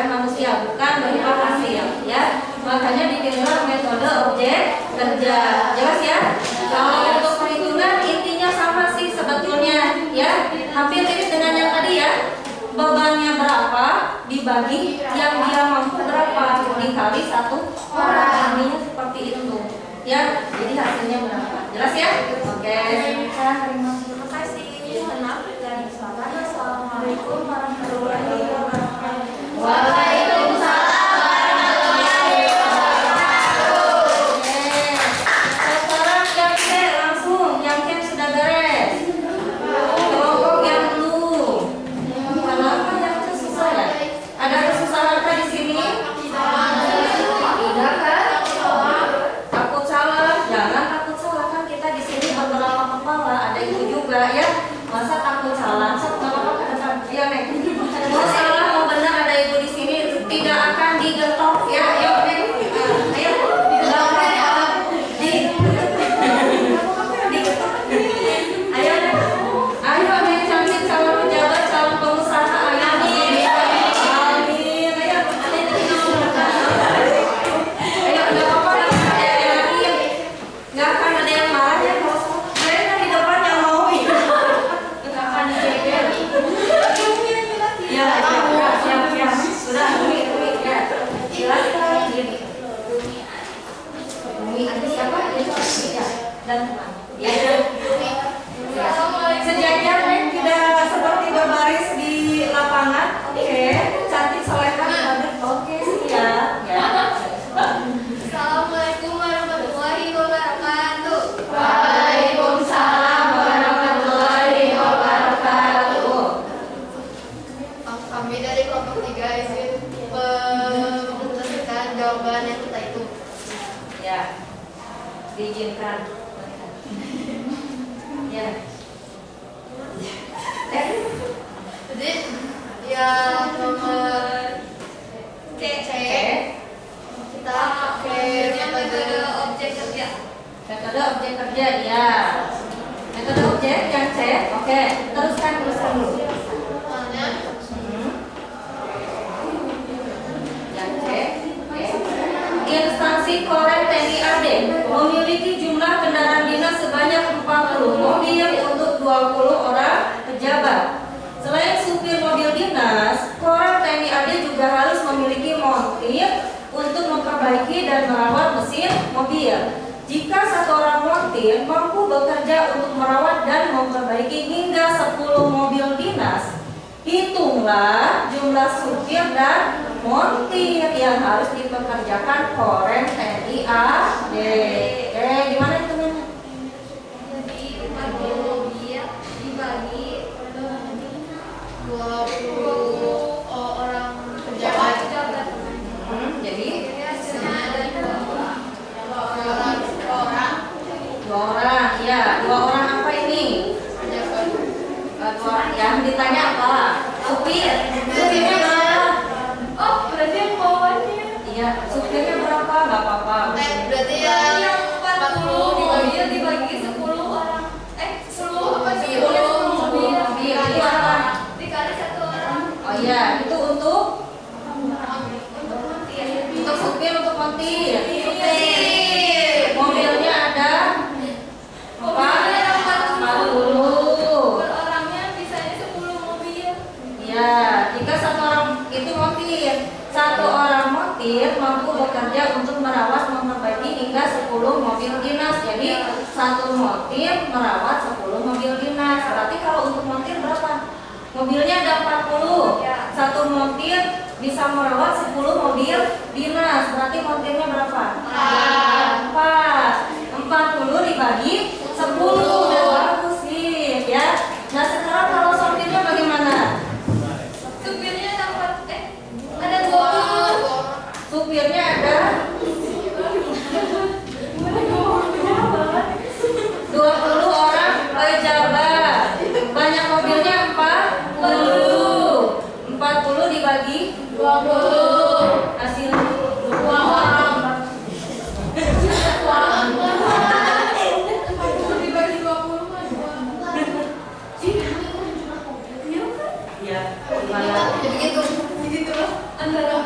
Speaker 2: manusia, bukan berupa hasil ya. Makanya dipilihlah metode objek kerja. Jelas ya? Kalau untuk perhitungan intinya sama sih sebetulnya ya. Hampir mirip dengan yang tadi ya. Bebannya berapa dibagi yang dia mampu berapa dikali satu orang. Intinya seperti itu ya. Jadi hasilnya berapa? Jelas ya? Oke. Terima kasih. Assalamualaikum warahmatullahi wabarakatuh.
Speaker 1: Waalaikumsalam warahmatullahi wabarakatuh.
Speaker 2: Sekarang yang C langsung, yang C sudah beres. Kelompok yang belum. Kenapa yang C susah ya? Ada kesusahan apa di sini? Tidak kan? Takut salah? Jangan takut salah, kan kita di sini beberapa kepala, ada ibu juga ya. Masa takut salah? Apa ke depan? Iya Nek. Mau salah mau benar ada ibu di sini tidak akan digetok ya. Ayo Nek. Ayo. Ayo Nek. Ayo Nek cantik calon pejabat, calon pengusaha. Ayo nih. Amin. Ayo. Ayo enggak apa-apa ada yang lagi. Enggak akan ada yang marah ya kalau mereka di depan yang mau. Ya, siap. Sudah, Umi ya. Silakan gini. Umi ada siapa? Ya. Dan teman. Ya. Sejajar tidak seperti berbaris di lapangan. Oke, cantik soleha badan. Oke, siap. Ya.
Speaker 1: Assalamualaikum warahmatullahi wabarakatuh.
Speaker 2: Waalaikumsalam warahmatullahi wabarakatuh.
Speaker 1: Kami dari kelompok 3 izin menjelaskan jawaban yang kita hitung.
Speaker 2: Ya. Diizinkan. Ya.
Speaker 1: Jadi yang nomor C kita pakai metode objek kerja.
Speaker 2: Metode objek kerja ya. Metode objek yang C. Oke, teruskan dulu.
Speaker 1: Soalnya
Speaker 2: Yang C. Instansi Korem TNI AD memiliki jumlah kendaraan dinas sebanyak 40 mobil untuk 20 orang pejabat. Selain supir mobil dinas, Korem TNI AD juga harus memiliki montir untuk memperbaiki dan merawat mesin mobil. Jika satu orang montir mampu bekerja untuk merawat dan memperbaiki hingga 10 mobil dinas, hitunglah jumlah supir dan montir yang harus dipekerjakan Korem TNI AD. Gimana hitungannya?
Speaker 1: jadi 40 mobil dibagi 20 orang pejabat.
Speaker 2: Jadi
Speaker 1: Hasilnya ada 2 orang.
Speaker 2: 2 orang, ya. 2 orang apa ini?
Speaker 1: Pejabat.
Speaker 2: 2 orang yang ditanya apa? Supir. Supirnya berapa?
Speaker 1: Oh, berarti yang bawahnya.
Speaker 2: Iya, supirnya berapa? Gak apa-apa.
Speaker 1: Berarti yang 40 dibagi 10 orang. 10 apa sih? 10 mobil.
Speaker 2: Itu apa?
Speaker 1: Dikali 1 orang.
Speaker 2: Oh iya, itu untuk
Speaker 1: Untuk
Speaker 2: supir, untuk montir.
Speaker 1: supir.
Speaker 2: Mobilnya ada 40.
Speaker 1: Per orangnya bisanya 10 mobil.
Speaker 2: Ya, jika satu orang itu montir, satu orang montir mampu bekerja untuk merawat memperbaiki hingga 10 mobil dinas. Jadi satu montir merawat 10 mobil dinas. Berarti kalau untuk montir berapa? Mobilnya ada 40. Satu montir bisa merawat 10 mobil dinas. Berarti montirnya berapa? 4. 40 dibagi 10. Bagus sih ya. Nah sekarang kalau sopirnya bagaimana?
Speaker 1: Supirnya dapat ada 20.
Speaker 2: Supirnya ada 20 orang pejabat. Banyak mobilnya 40. 40 dibagi 20. Hasil 2 orang.
Speaker 1: Dibagi 20 mah 2.
Speaker 2: Iya. Gimana?
Speaker 1: Jadi gitu loh antara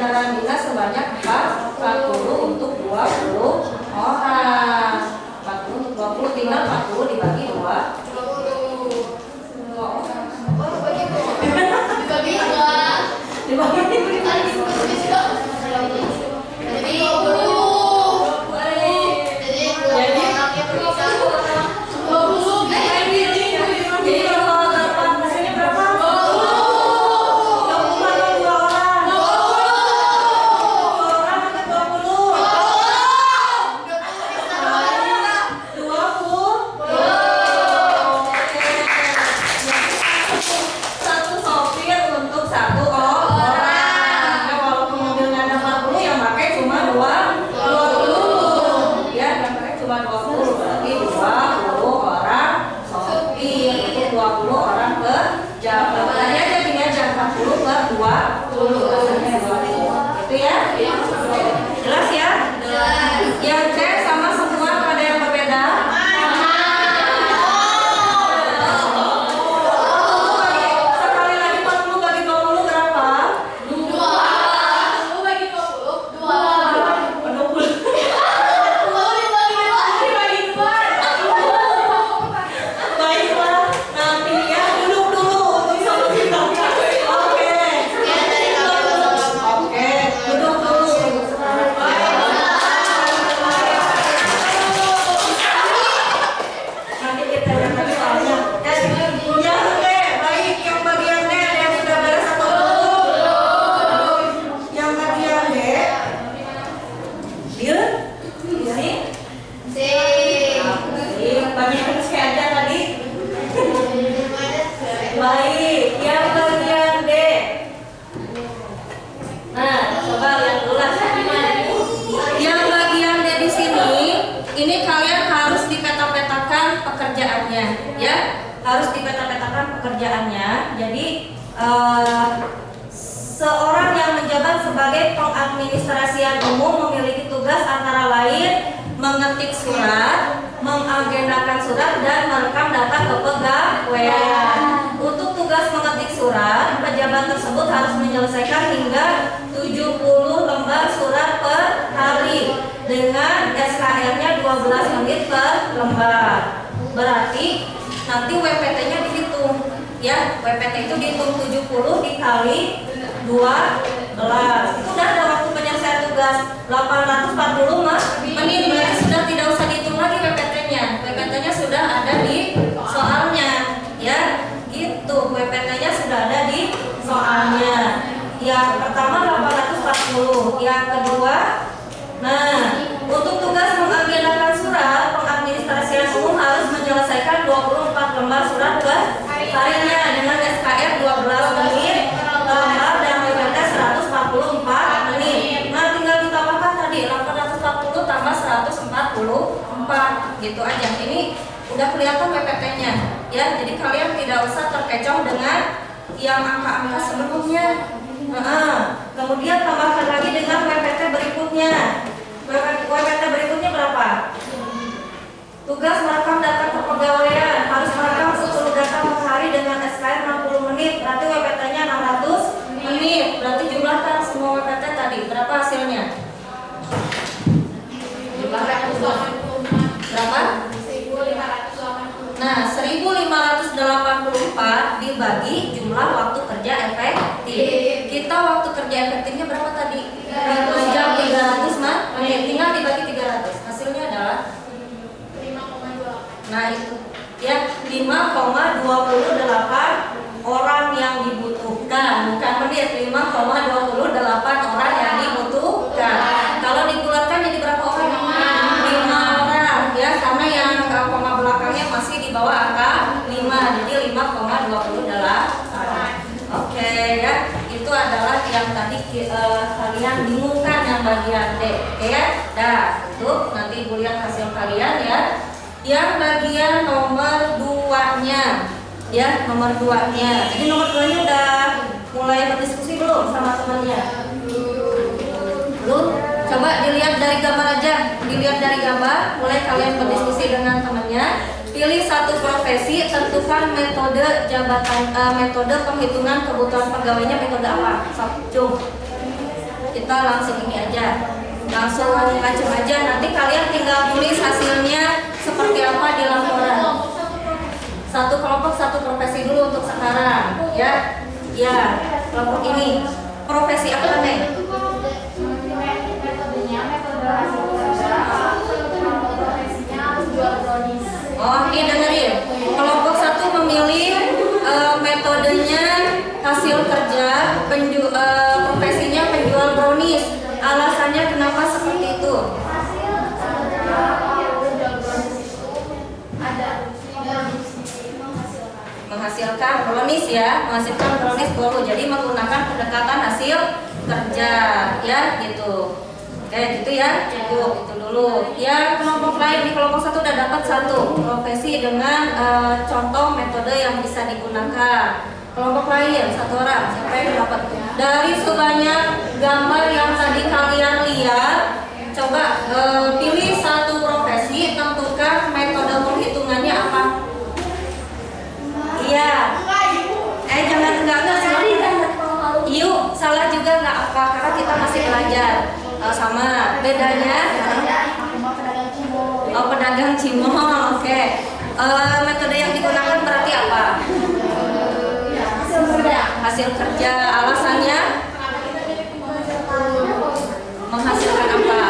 Speaker 2: jajaran dinas sebanyak 40 untuk 20 orang. 40 untuk 20 tinggal 40 dibagi 2. Jelas ya? Yang C sama semua ada yang berbeda? Sekali lagi 40 bagi 20 berapa?
Speaker 1: 20 bagi 20
Speaker 2: Baiklah, nanti ya duduk dulu untuk solusinya. Oke, duduk dulu. Nanti kita lihat soalnya. Yang D, baik, yang bagian D ada yang sudah beres atau belum? Yang bagian D, dia di sini. Bagian C aja tadi. Baik, yang bagian D. Nah, coba lihat dulu lah. Yang bagian D di sini, ini kalian harus dipeta-petakan pekerjaannya, ya. Harus dipeta-petakan pekerjaannya. Jadi seorang yang menjabat sebagai pengadministrasian umum memiliki tugas antara lain mengetik surat, mengagendakan surat, dan merekam data kepegawaian. Untuk tugas mengetik surat, pejabat tersebut harus menyelesaikan hingga 70 lembar surat per hari dengan SKR-nya 12 menit per lembar. Berarti nanti WPT-nya dihitung, ya. WPT itu dihitung 70 dikali 12. Itu udah ada waktu penyelesaian tugas 840 menit. Berarti sudah tidak usah dihitung lagi WPT-nya. WPT-nya sudah ada di soalnya, ya. Gitu, WPT-nya sudah ada di soalnya. Yang pertama 840, yang kedua, nah, untuk tugas mengagendakan surat, pengadministrasian umum harus menyelesaikan 24 lembar surat per harinya dengan SKR 12 menit lembar dan WPT 144 menit. Nah, tinggal ditambahkan tadi 840 tambah 144, gitu aja. Ini udah kelihatan WPT-nya, ya. Jadi kalian tidak usah terkecoh dengan yang angka-angka sebelumnya. Kemudian tambahkan lagi dengan WPT berikutnya. WPT berikutnya berapa? Tugas merekam data kepegawaian, harus merekam 10 data per hari dengan SKR 60 menit. Berarti WPT-nya 600 menit. Berarti jumlahkan semua WPT tadi. Berapa hasilnya? Berapa?
Speaker 1: 1584.
Speaker 2: Nah, 1584 dibagi jumlah waktu kerja efektif. Kita waktu kerja efektifnya berapa tadi? 1 jam 300 menit. Tinggal dibagi 300. Hasilnya adalah
Speaker 1: 5,28.
Speaker 2: nah itu, ya, 5,28 orang yang dibutuhkan, bukan menit. 5,28 orang yang dibutuhkan. Kalau dibulatkan jadi berapa orang? 5 orang, ya, karena yang koma belakangnya masih di bawah angka 5, jadi 5,28. Oke, ya, itu adalah yang tadi kalian bingungkan yang bagian D, oke ya. Nah, untuk nanti Ibu lihat hasil kalian, ya. Yang bagian nomor 2-nya, ya, nomor 2-nya. Jadi nomor 2-nya udah mulai berdiskusi belum sama temannya? Belum? Coba dilihat dari gambar aja, dilihat dari gambar, mulai kalian berdiskusi dengan temannya. Pilih satu profesi, tentukan metode metode penghitungan kebutuhan pegawainya, metode apa? Sok, cum. Itu kita langsung ini aja, langsung ngacung aja. Nanti kalian tinggal tulis hasilnya seperti apa di laporan. Satu kelompok satu profesi dulu untuk sekarang, ya. Ya, kelompok ini profesi apa nih?
Speaker 1: Metodenya metode hasil kerja, profesinya jual brownies.
Speaker 2: Oh, ini dengerin. Kelompok satu memilih metodenya hasil kerja, profesinya penjual brownies. Alasannya kenapa seperti itu?
Speaker 1: Hasil kerja penjual brownies itu ada
Speaker 2: Menghasilkan brownies ya, menghasilkan brownies bolu. Jadi menggunakan pendekatan hasil kerja, ya gitu. Oke, gitu ya. Itu dulu. Yang kelompok lain di kelompok satu udah dapat satu profesi dengan contoh metode yang bisa digunakan. Kelompok lain satu orang, siapa yang dapat? Dari sebanyak gambar yang tadi kalian lihat, coba pilih satu profesi, tentukan metode perhitungannya apa? Iya. Jangan enggak sorry kan. Yuk, salah juga nggak apa, karena kita masih belajar. Sama bedanya. Oh, pedagang cimol. Oke. Metode yang digunakan berarti apa? Hasil kerja. Alasannya menghasilkan apa?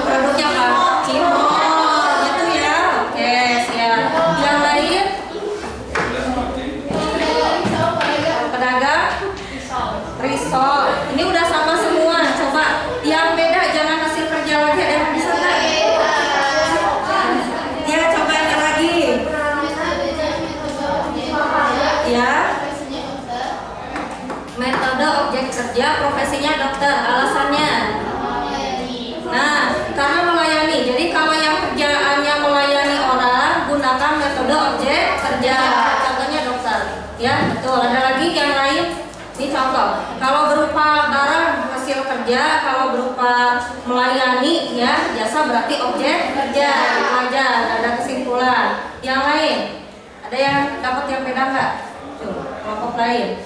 Speaker 2: Produknya apa? Cimol gitu ya. Oke, siap. Yang lain? Pedagang risol. Ini udah sama semua. Coba yang beda jangan hasil kerja lagi. Ada yang bisa nggak? Ya, coba yang lagi. Ya. Metode objek kerja, profesinya dokter. Alasannya? Nah, karena melayani. Jadi kalau yang kerjaannya melayani orang, gunakan metode objek kerja. Contohnya dokter. Ya, betul. Ada lagi yang lain? Ini contoh. Kalau berupa barang hasil kerja, kalau berupa melayani, ya jasa berarti objek kerja. Itu aja. Ada kesimpulan. Yang lain? Ada yang dapat yang beda nggak? Tuh, kelompok lain.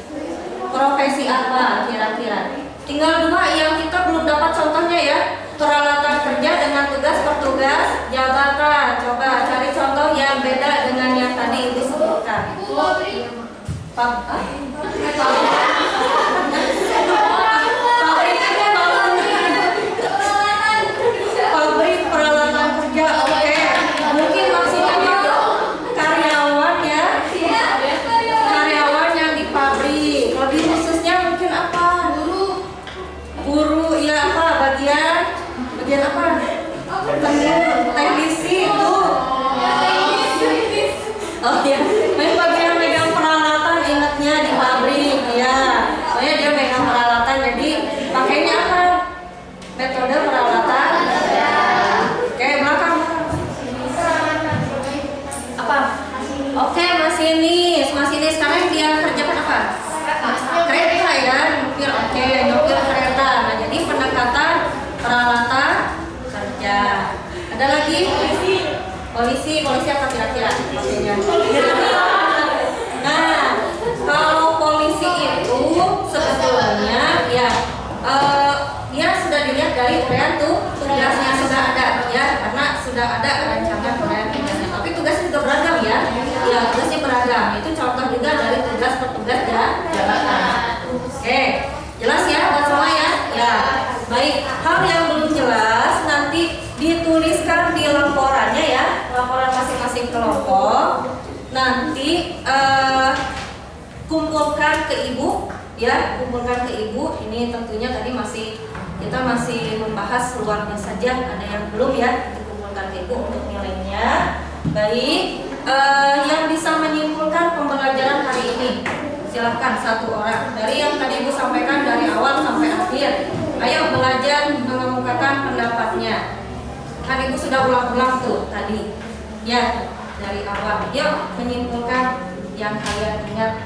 Speaker 2: Profesi apa kira-kira? Tinggal dua yang kita belum dapat contohnya ya. Peralatan kerja dengan tugas petugas jabatan. Coba cari contoh yang beda dengan yang tadi Ibu sebutkan. Pabrik peralatan kerja. Oke. Mungkin maksudnya karyawan ya. Karyawan yang di pabrik. Lebih khususnya mungkin apa? Guru ya, apa? Bagian apa? Teknisi itu. Oh ya, bagian megang peralatan, ingatnya di pabrik ya. Soalnya dia megang peralatan, jadi pakainya apa? Metode peralatan. Oke, belakang. Apa? Oke, masinis sekarang dia kerjakan apa? Kereta ya, nyupir. Oke, nyupir kereta. Nah, jadi pendekatan peralatan kerja. Ada lagi? Polisi apa kira-kira? Nah, kalau polisi itu sebetulnya ya dia sudah dilihat dari uraian tugasnya sudah ada ya, karena sudah ada rancangan uraian tugasnya. Tapi tugasnya juga beragam ya. Ya, tugasnya beragam. Itu contoh juga dari tugas petugas jabatan. Oke, jelas ya buat semua ya? Ya. Baik, hal yang belum jelas nanti dituliskan di laporannya ya, laporan masing-masing kelompok. Nanti kumpulkan ke ibu ya, kumpulkan ke ibu. Ini tentunya tadi kita masih membahas luarnya saja, ada yang belum ya, dikumpulkan ke ibu untuk nilainya. Baik, yang bisa menyimpulkan pembelajaran hari ini silahkan satu orang dari yang tadi ibu sampaikan dari awal sampai akhir. Ayo belajar mengemukakan pendapatnya. Kan ibu sudah ulang-ulang tuh tadi ya, dari awal. Yuk menyimpulkan yang kalian ingat.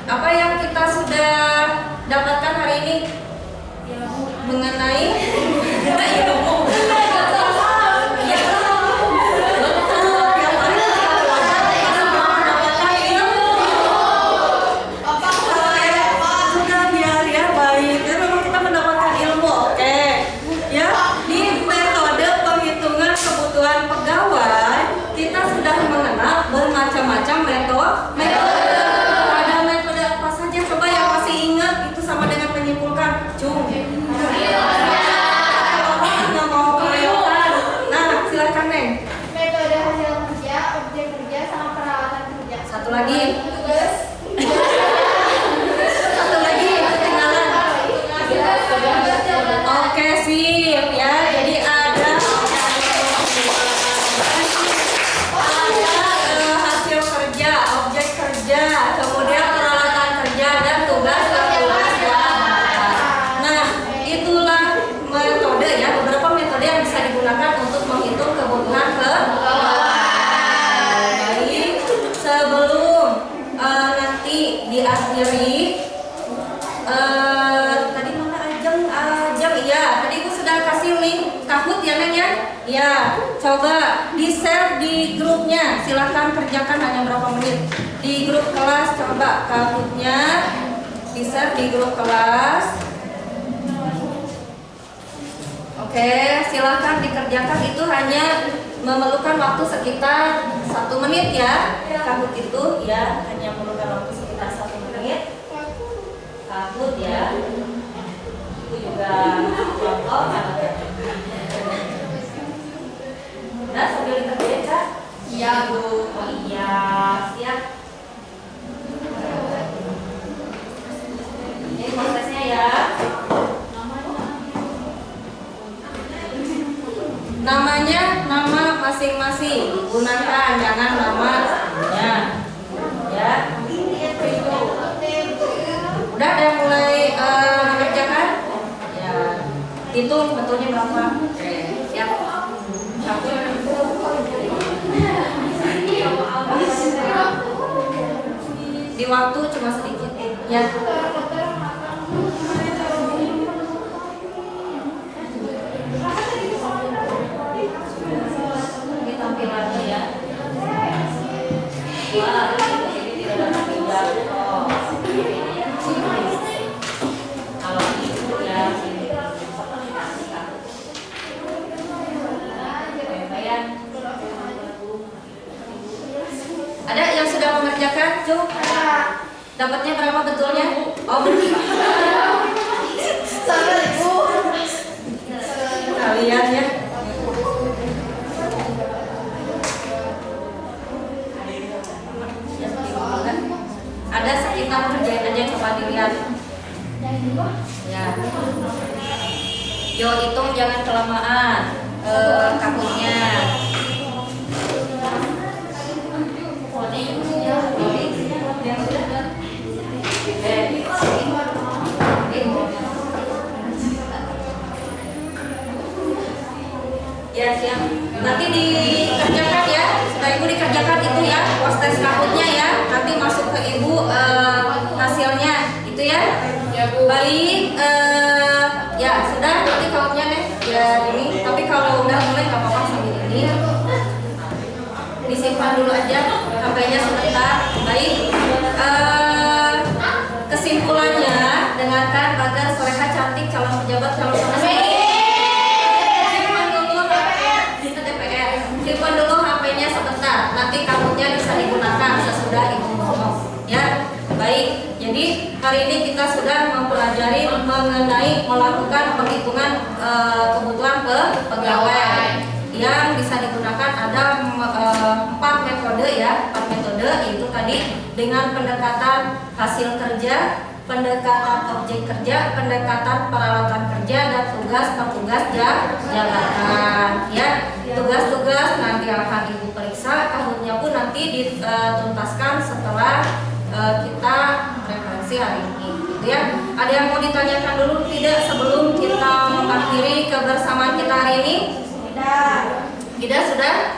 Speaker 2: Apa yang kita sudah dapatkan hari ini mengenai ilmu. Sudah biar ya, baik. Jadi memang kita mendapatkan ilmu. macam-macam metode. Ada metode apa saja? Coba yang masih ingat itu sama dengan menyimpulkan. Cung. Orang nggak mau kelewatan. Nah, silakan Neng.
Speaker 1: Metode hasil kerja, objek kerja, sama peralatan kerja.
Speaker 2: Satu lagi.
Speaker 1: Tugas.
Speaker 2: Satu lagi ketinggalan. Oke, sip ya. Jadi ada hasil kerja, objek kerja, kemudian peralatan kerja dan tugas ya. Nah, itulah metode ya, beberapa metode yang bisa digunakan untuk menghitung kebutuhan Baik, sebelum nanti diakhiri tadi mana Ajeng ya, tadi Ibu sudah kasih link Kahoot ya Neng ya. Ya, coba di-share di grupnya. Silahkan kerjakan hanya berapa menit. Di grup kelas coba Kahoot-nya di-share di grup kelas. Oke, silahkan dikerjakan, itu hanya memerlukan waktu sekitar 1 menit ya. Kahoot itu ya hanya memerlukan waktu sekitar 1 menit. Kahoot ya. Itu juga contoh alatnya. Udah sambil dikerjain Kak? Iya Bu. Oh iya, siap. Ini prosesnya ya. Namanya nama masing-masing gunakan, jangan nama ya. Ya. Udah ada yang mulai mengerjakan? Ya. Hitung betulnya berapa? Oke, siap. Di waktu cuma sedikit ya. Ini tampilannya ya. Wah, ini tidak ada tampilan. Oh. Kalau itu ya. Ada yang sudah mengerjakan? Cuk? Dapatnya berapa betulnya? Oh,
Speaker 1: Sama Ibu.
Speaker 2: kalian ya. Ada sekitar kerjain aja, coba dilihat. Ya. Yo, hitung jangan kelamaan. Kakunya. Ya siap. Nanti dikerjakan ya. Supaya Ibu dikerjakan itu ya, postes Kahoot-nya ya. Nanti masuk ke Ibu hasilnya, itu ya.
Speaker 1: Ya Bu.
Speaker 2: Baik. Ya sudah. Nanti Kahoot-nya nih. Ya ini. Tapi kalau udah mulai nggak apa-apa sambil ini. Disimpan dulu aja. HP-nya sebentar. Baik. Kesimpulannya, dengarkan Bagar Soleha cantik calon pejabat calon simpan dulu HP-nya sebentar, nanti Kahoot-nya bisa digunakan sesudah Ibu ngomong ya. Baik, jadi hari ini kita sudah mempelajari mengenai melakukan penghitungan kebutuhan pegawai yang bisa digunakan. Ada 4 metode ya, 4 metode, yaitu tadi dengan pendekatan hasil kerja, pendekatan objek kerja, pendekatan peralatan kerja, dan tugas petugas jabatan ya. Tugas-tugas nanti akan Ibu periksa, Kahoot-nya pun nanti dituntaskan setelah kita referensi hari ini gitu ya. Ada yang mau ditanyakan dulu tidak sebelum kita mengakhiri kebersamaan kita hari ini? Tidak sudah?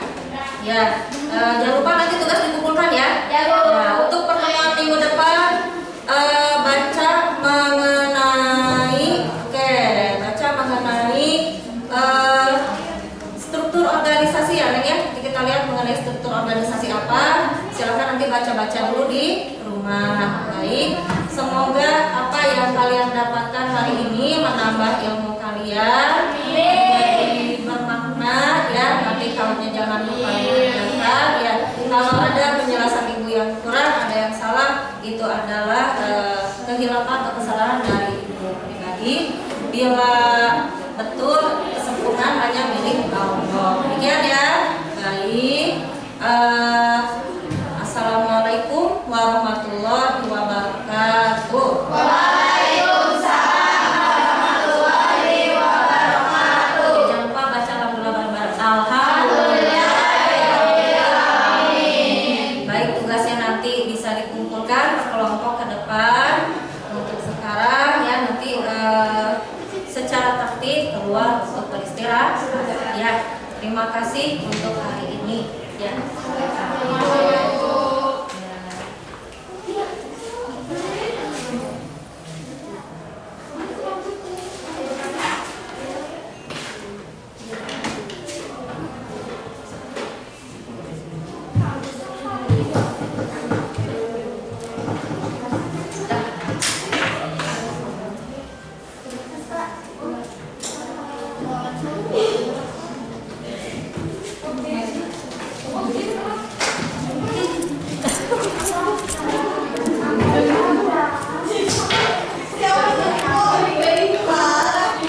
Speaker 2: Ya, jangan lupa nanti tugas dikumpulkan ya. Ya, untuk pertemuan minggu depan baca mengenai baca mengenai struktur organisasi ya Neng ya. Kita lihat mengenai struktur organisasi apa. Silakan nanti baca-baca dulu di rumah. Baik, semoga apa yang kalian dapatkan hari ini menambah ilmu kalian, menjadi bermakna ya. Nanti Kahoot-nya jangan lupa dikerjakan ya. Kalau ada penjelasan yang kurang, ada yang salah, itu adalah kehilapan atau kesalahan dari ibu pribadi. Bila betul, kesempurnaan hanya milik Allah. Demikian ya. Baik. Assalamualaikum warahmatullahi wabarakatuh.
Speaker 1: Waalaikumsalam warahmatullahi wabarakatuh.
Speaker 2: Jangan lupa baca alhamdulillah. Alhamdulillah. Baik, tugasnya nanti bisa dikumpulkan per kelompok ke depan. Untuk sekarang ya nanti secara tertib keluar untuk beristirahat. Ya, terima kasih untuk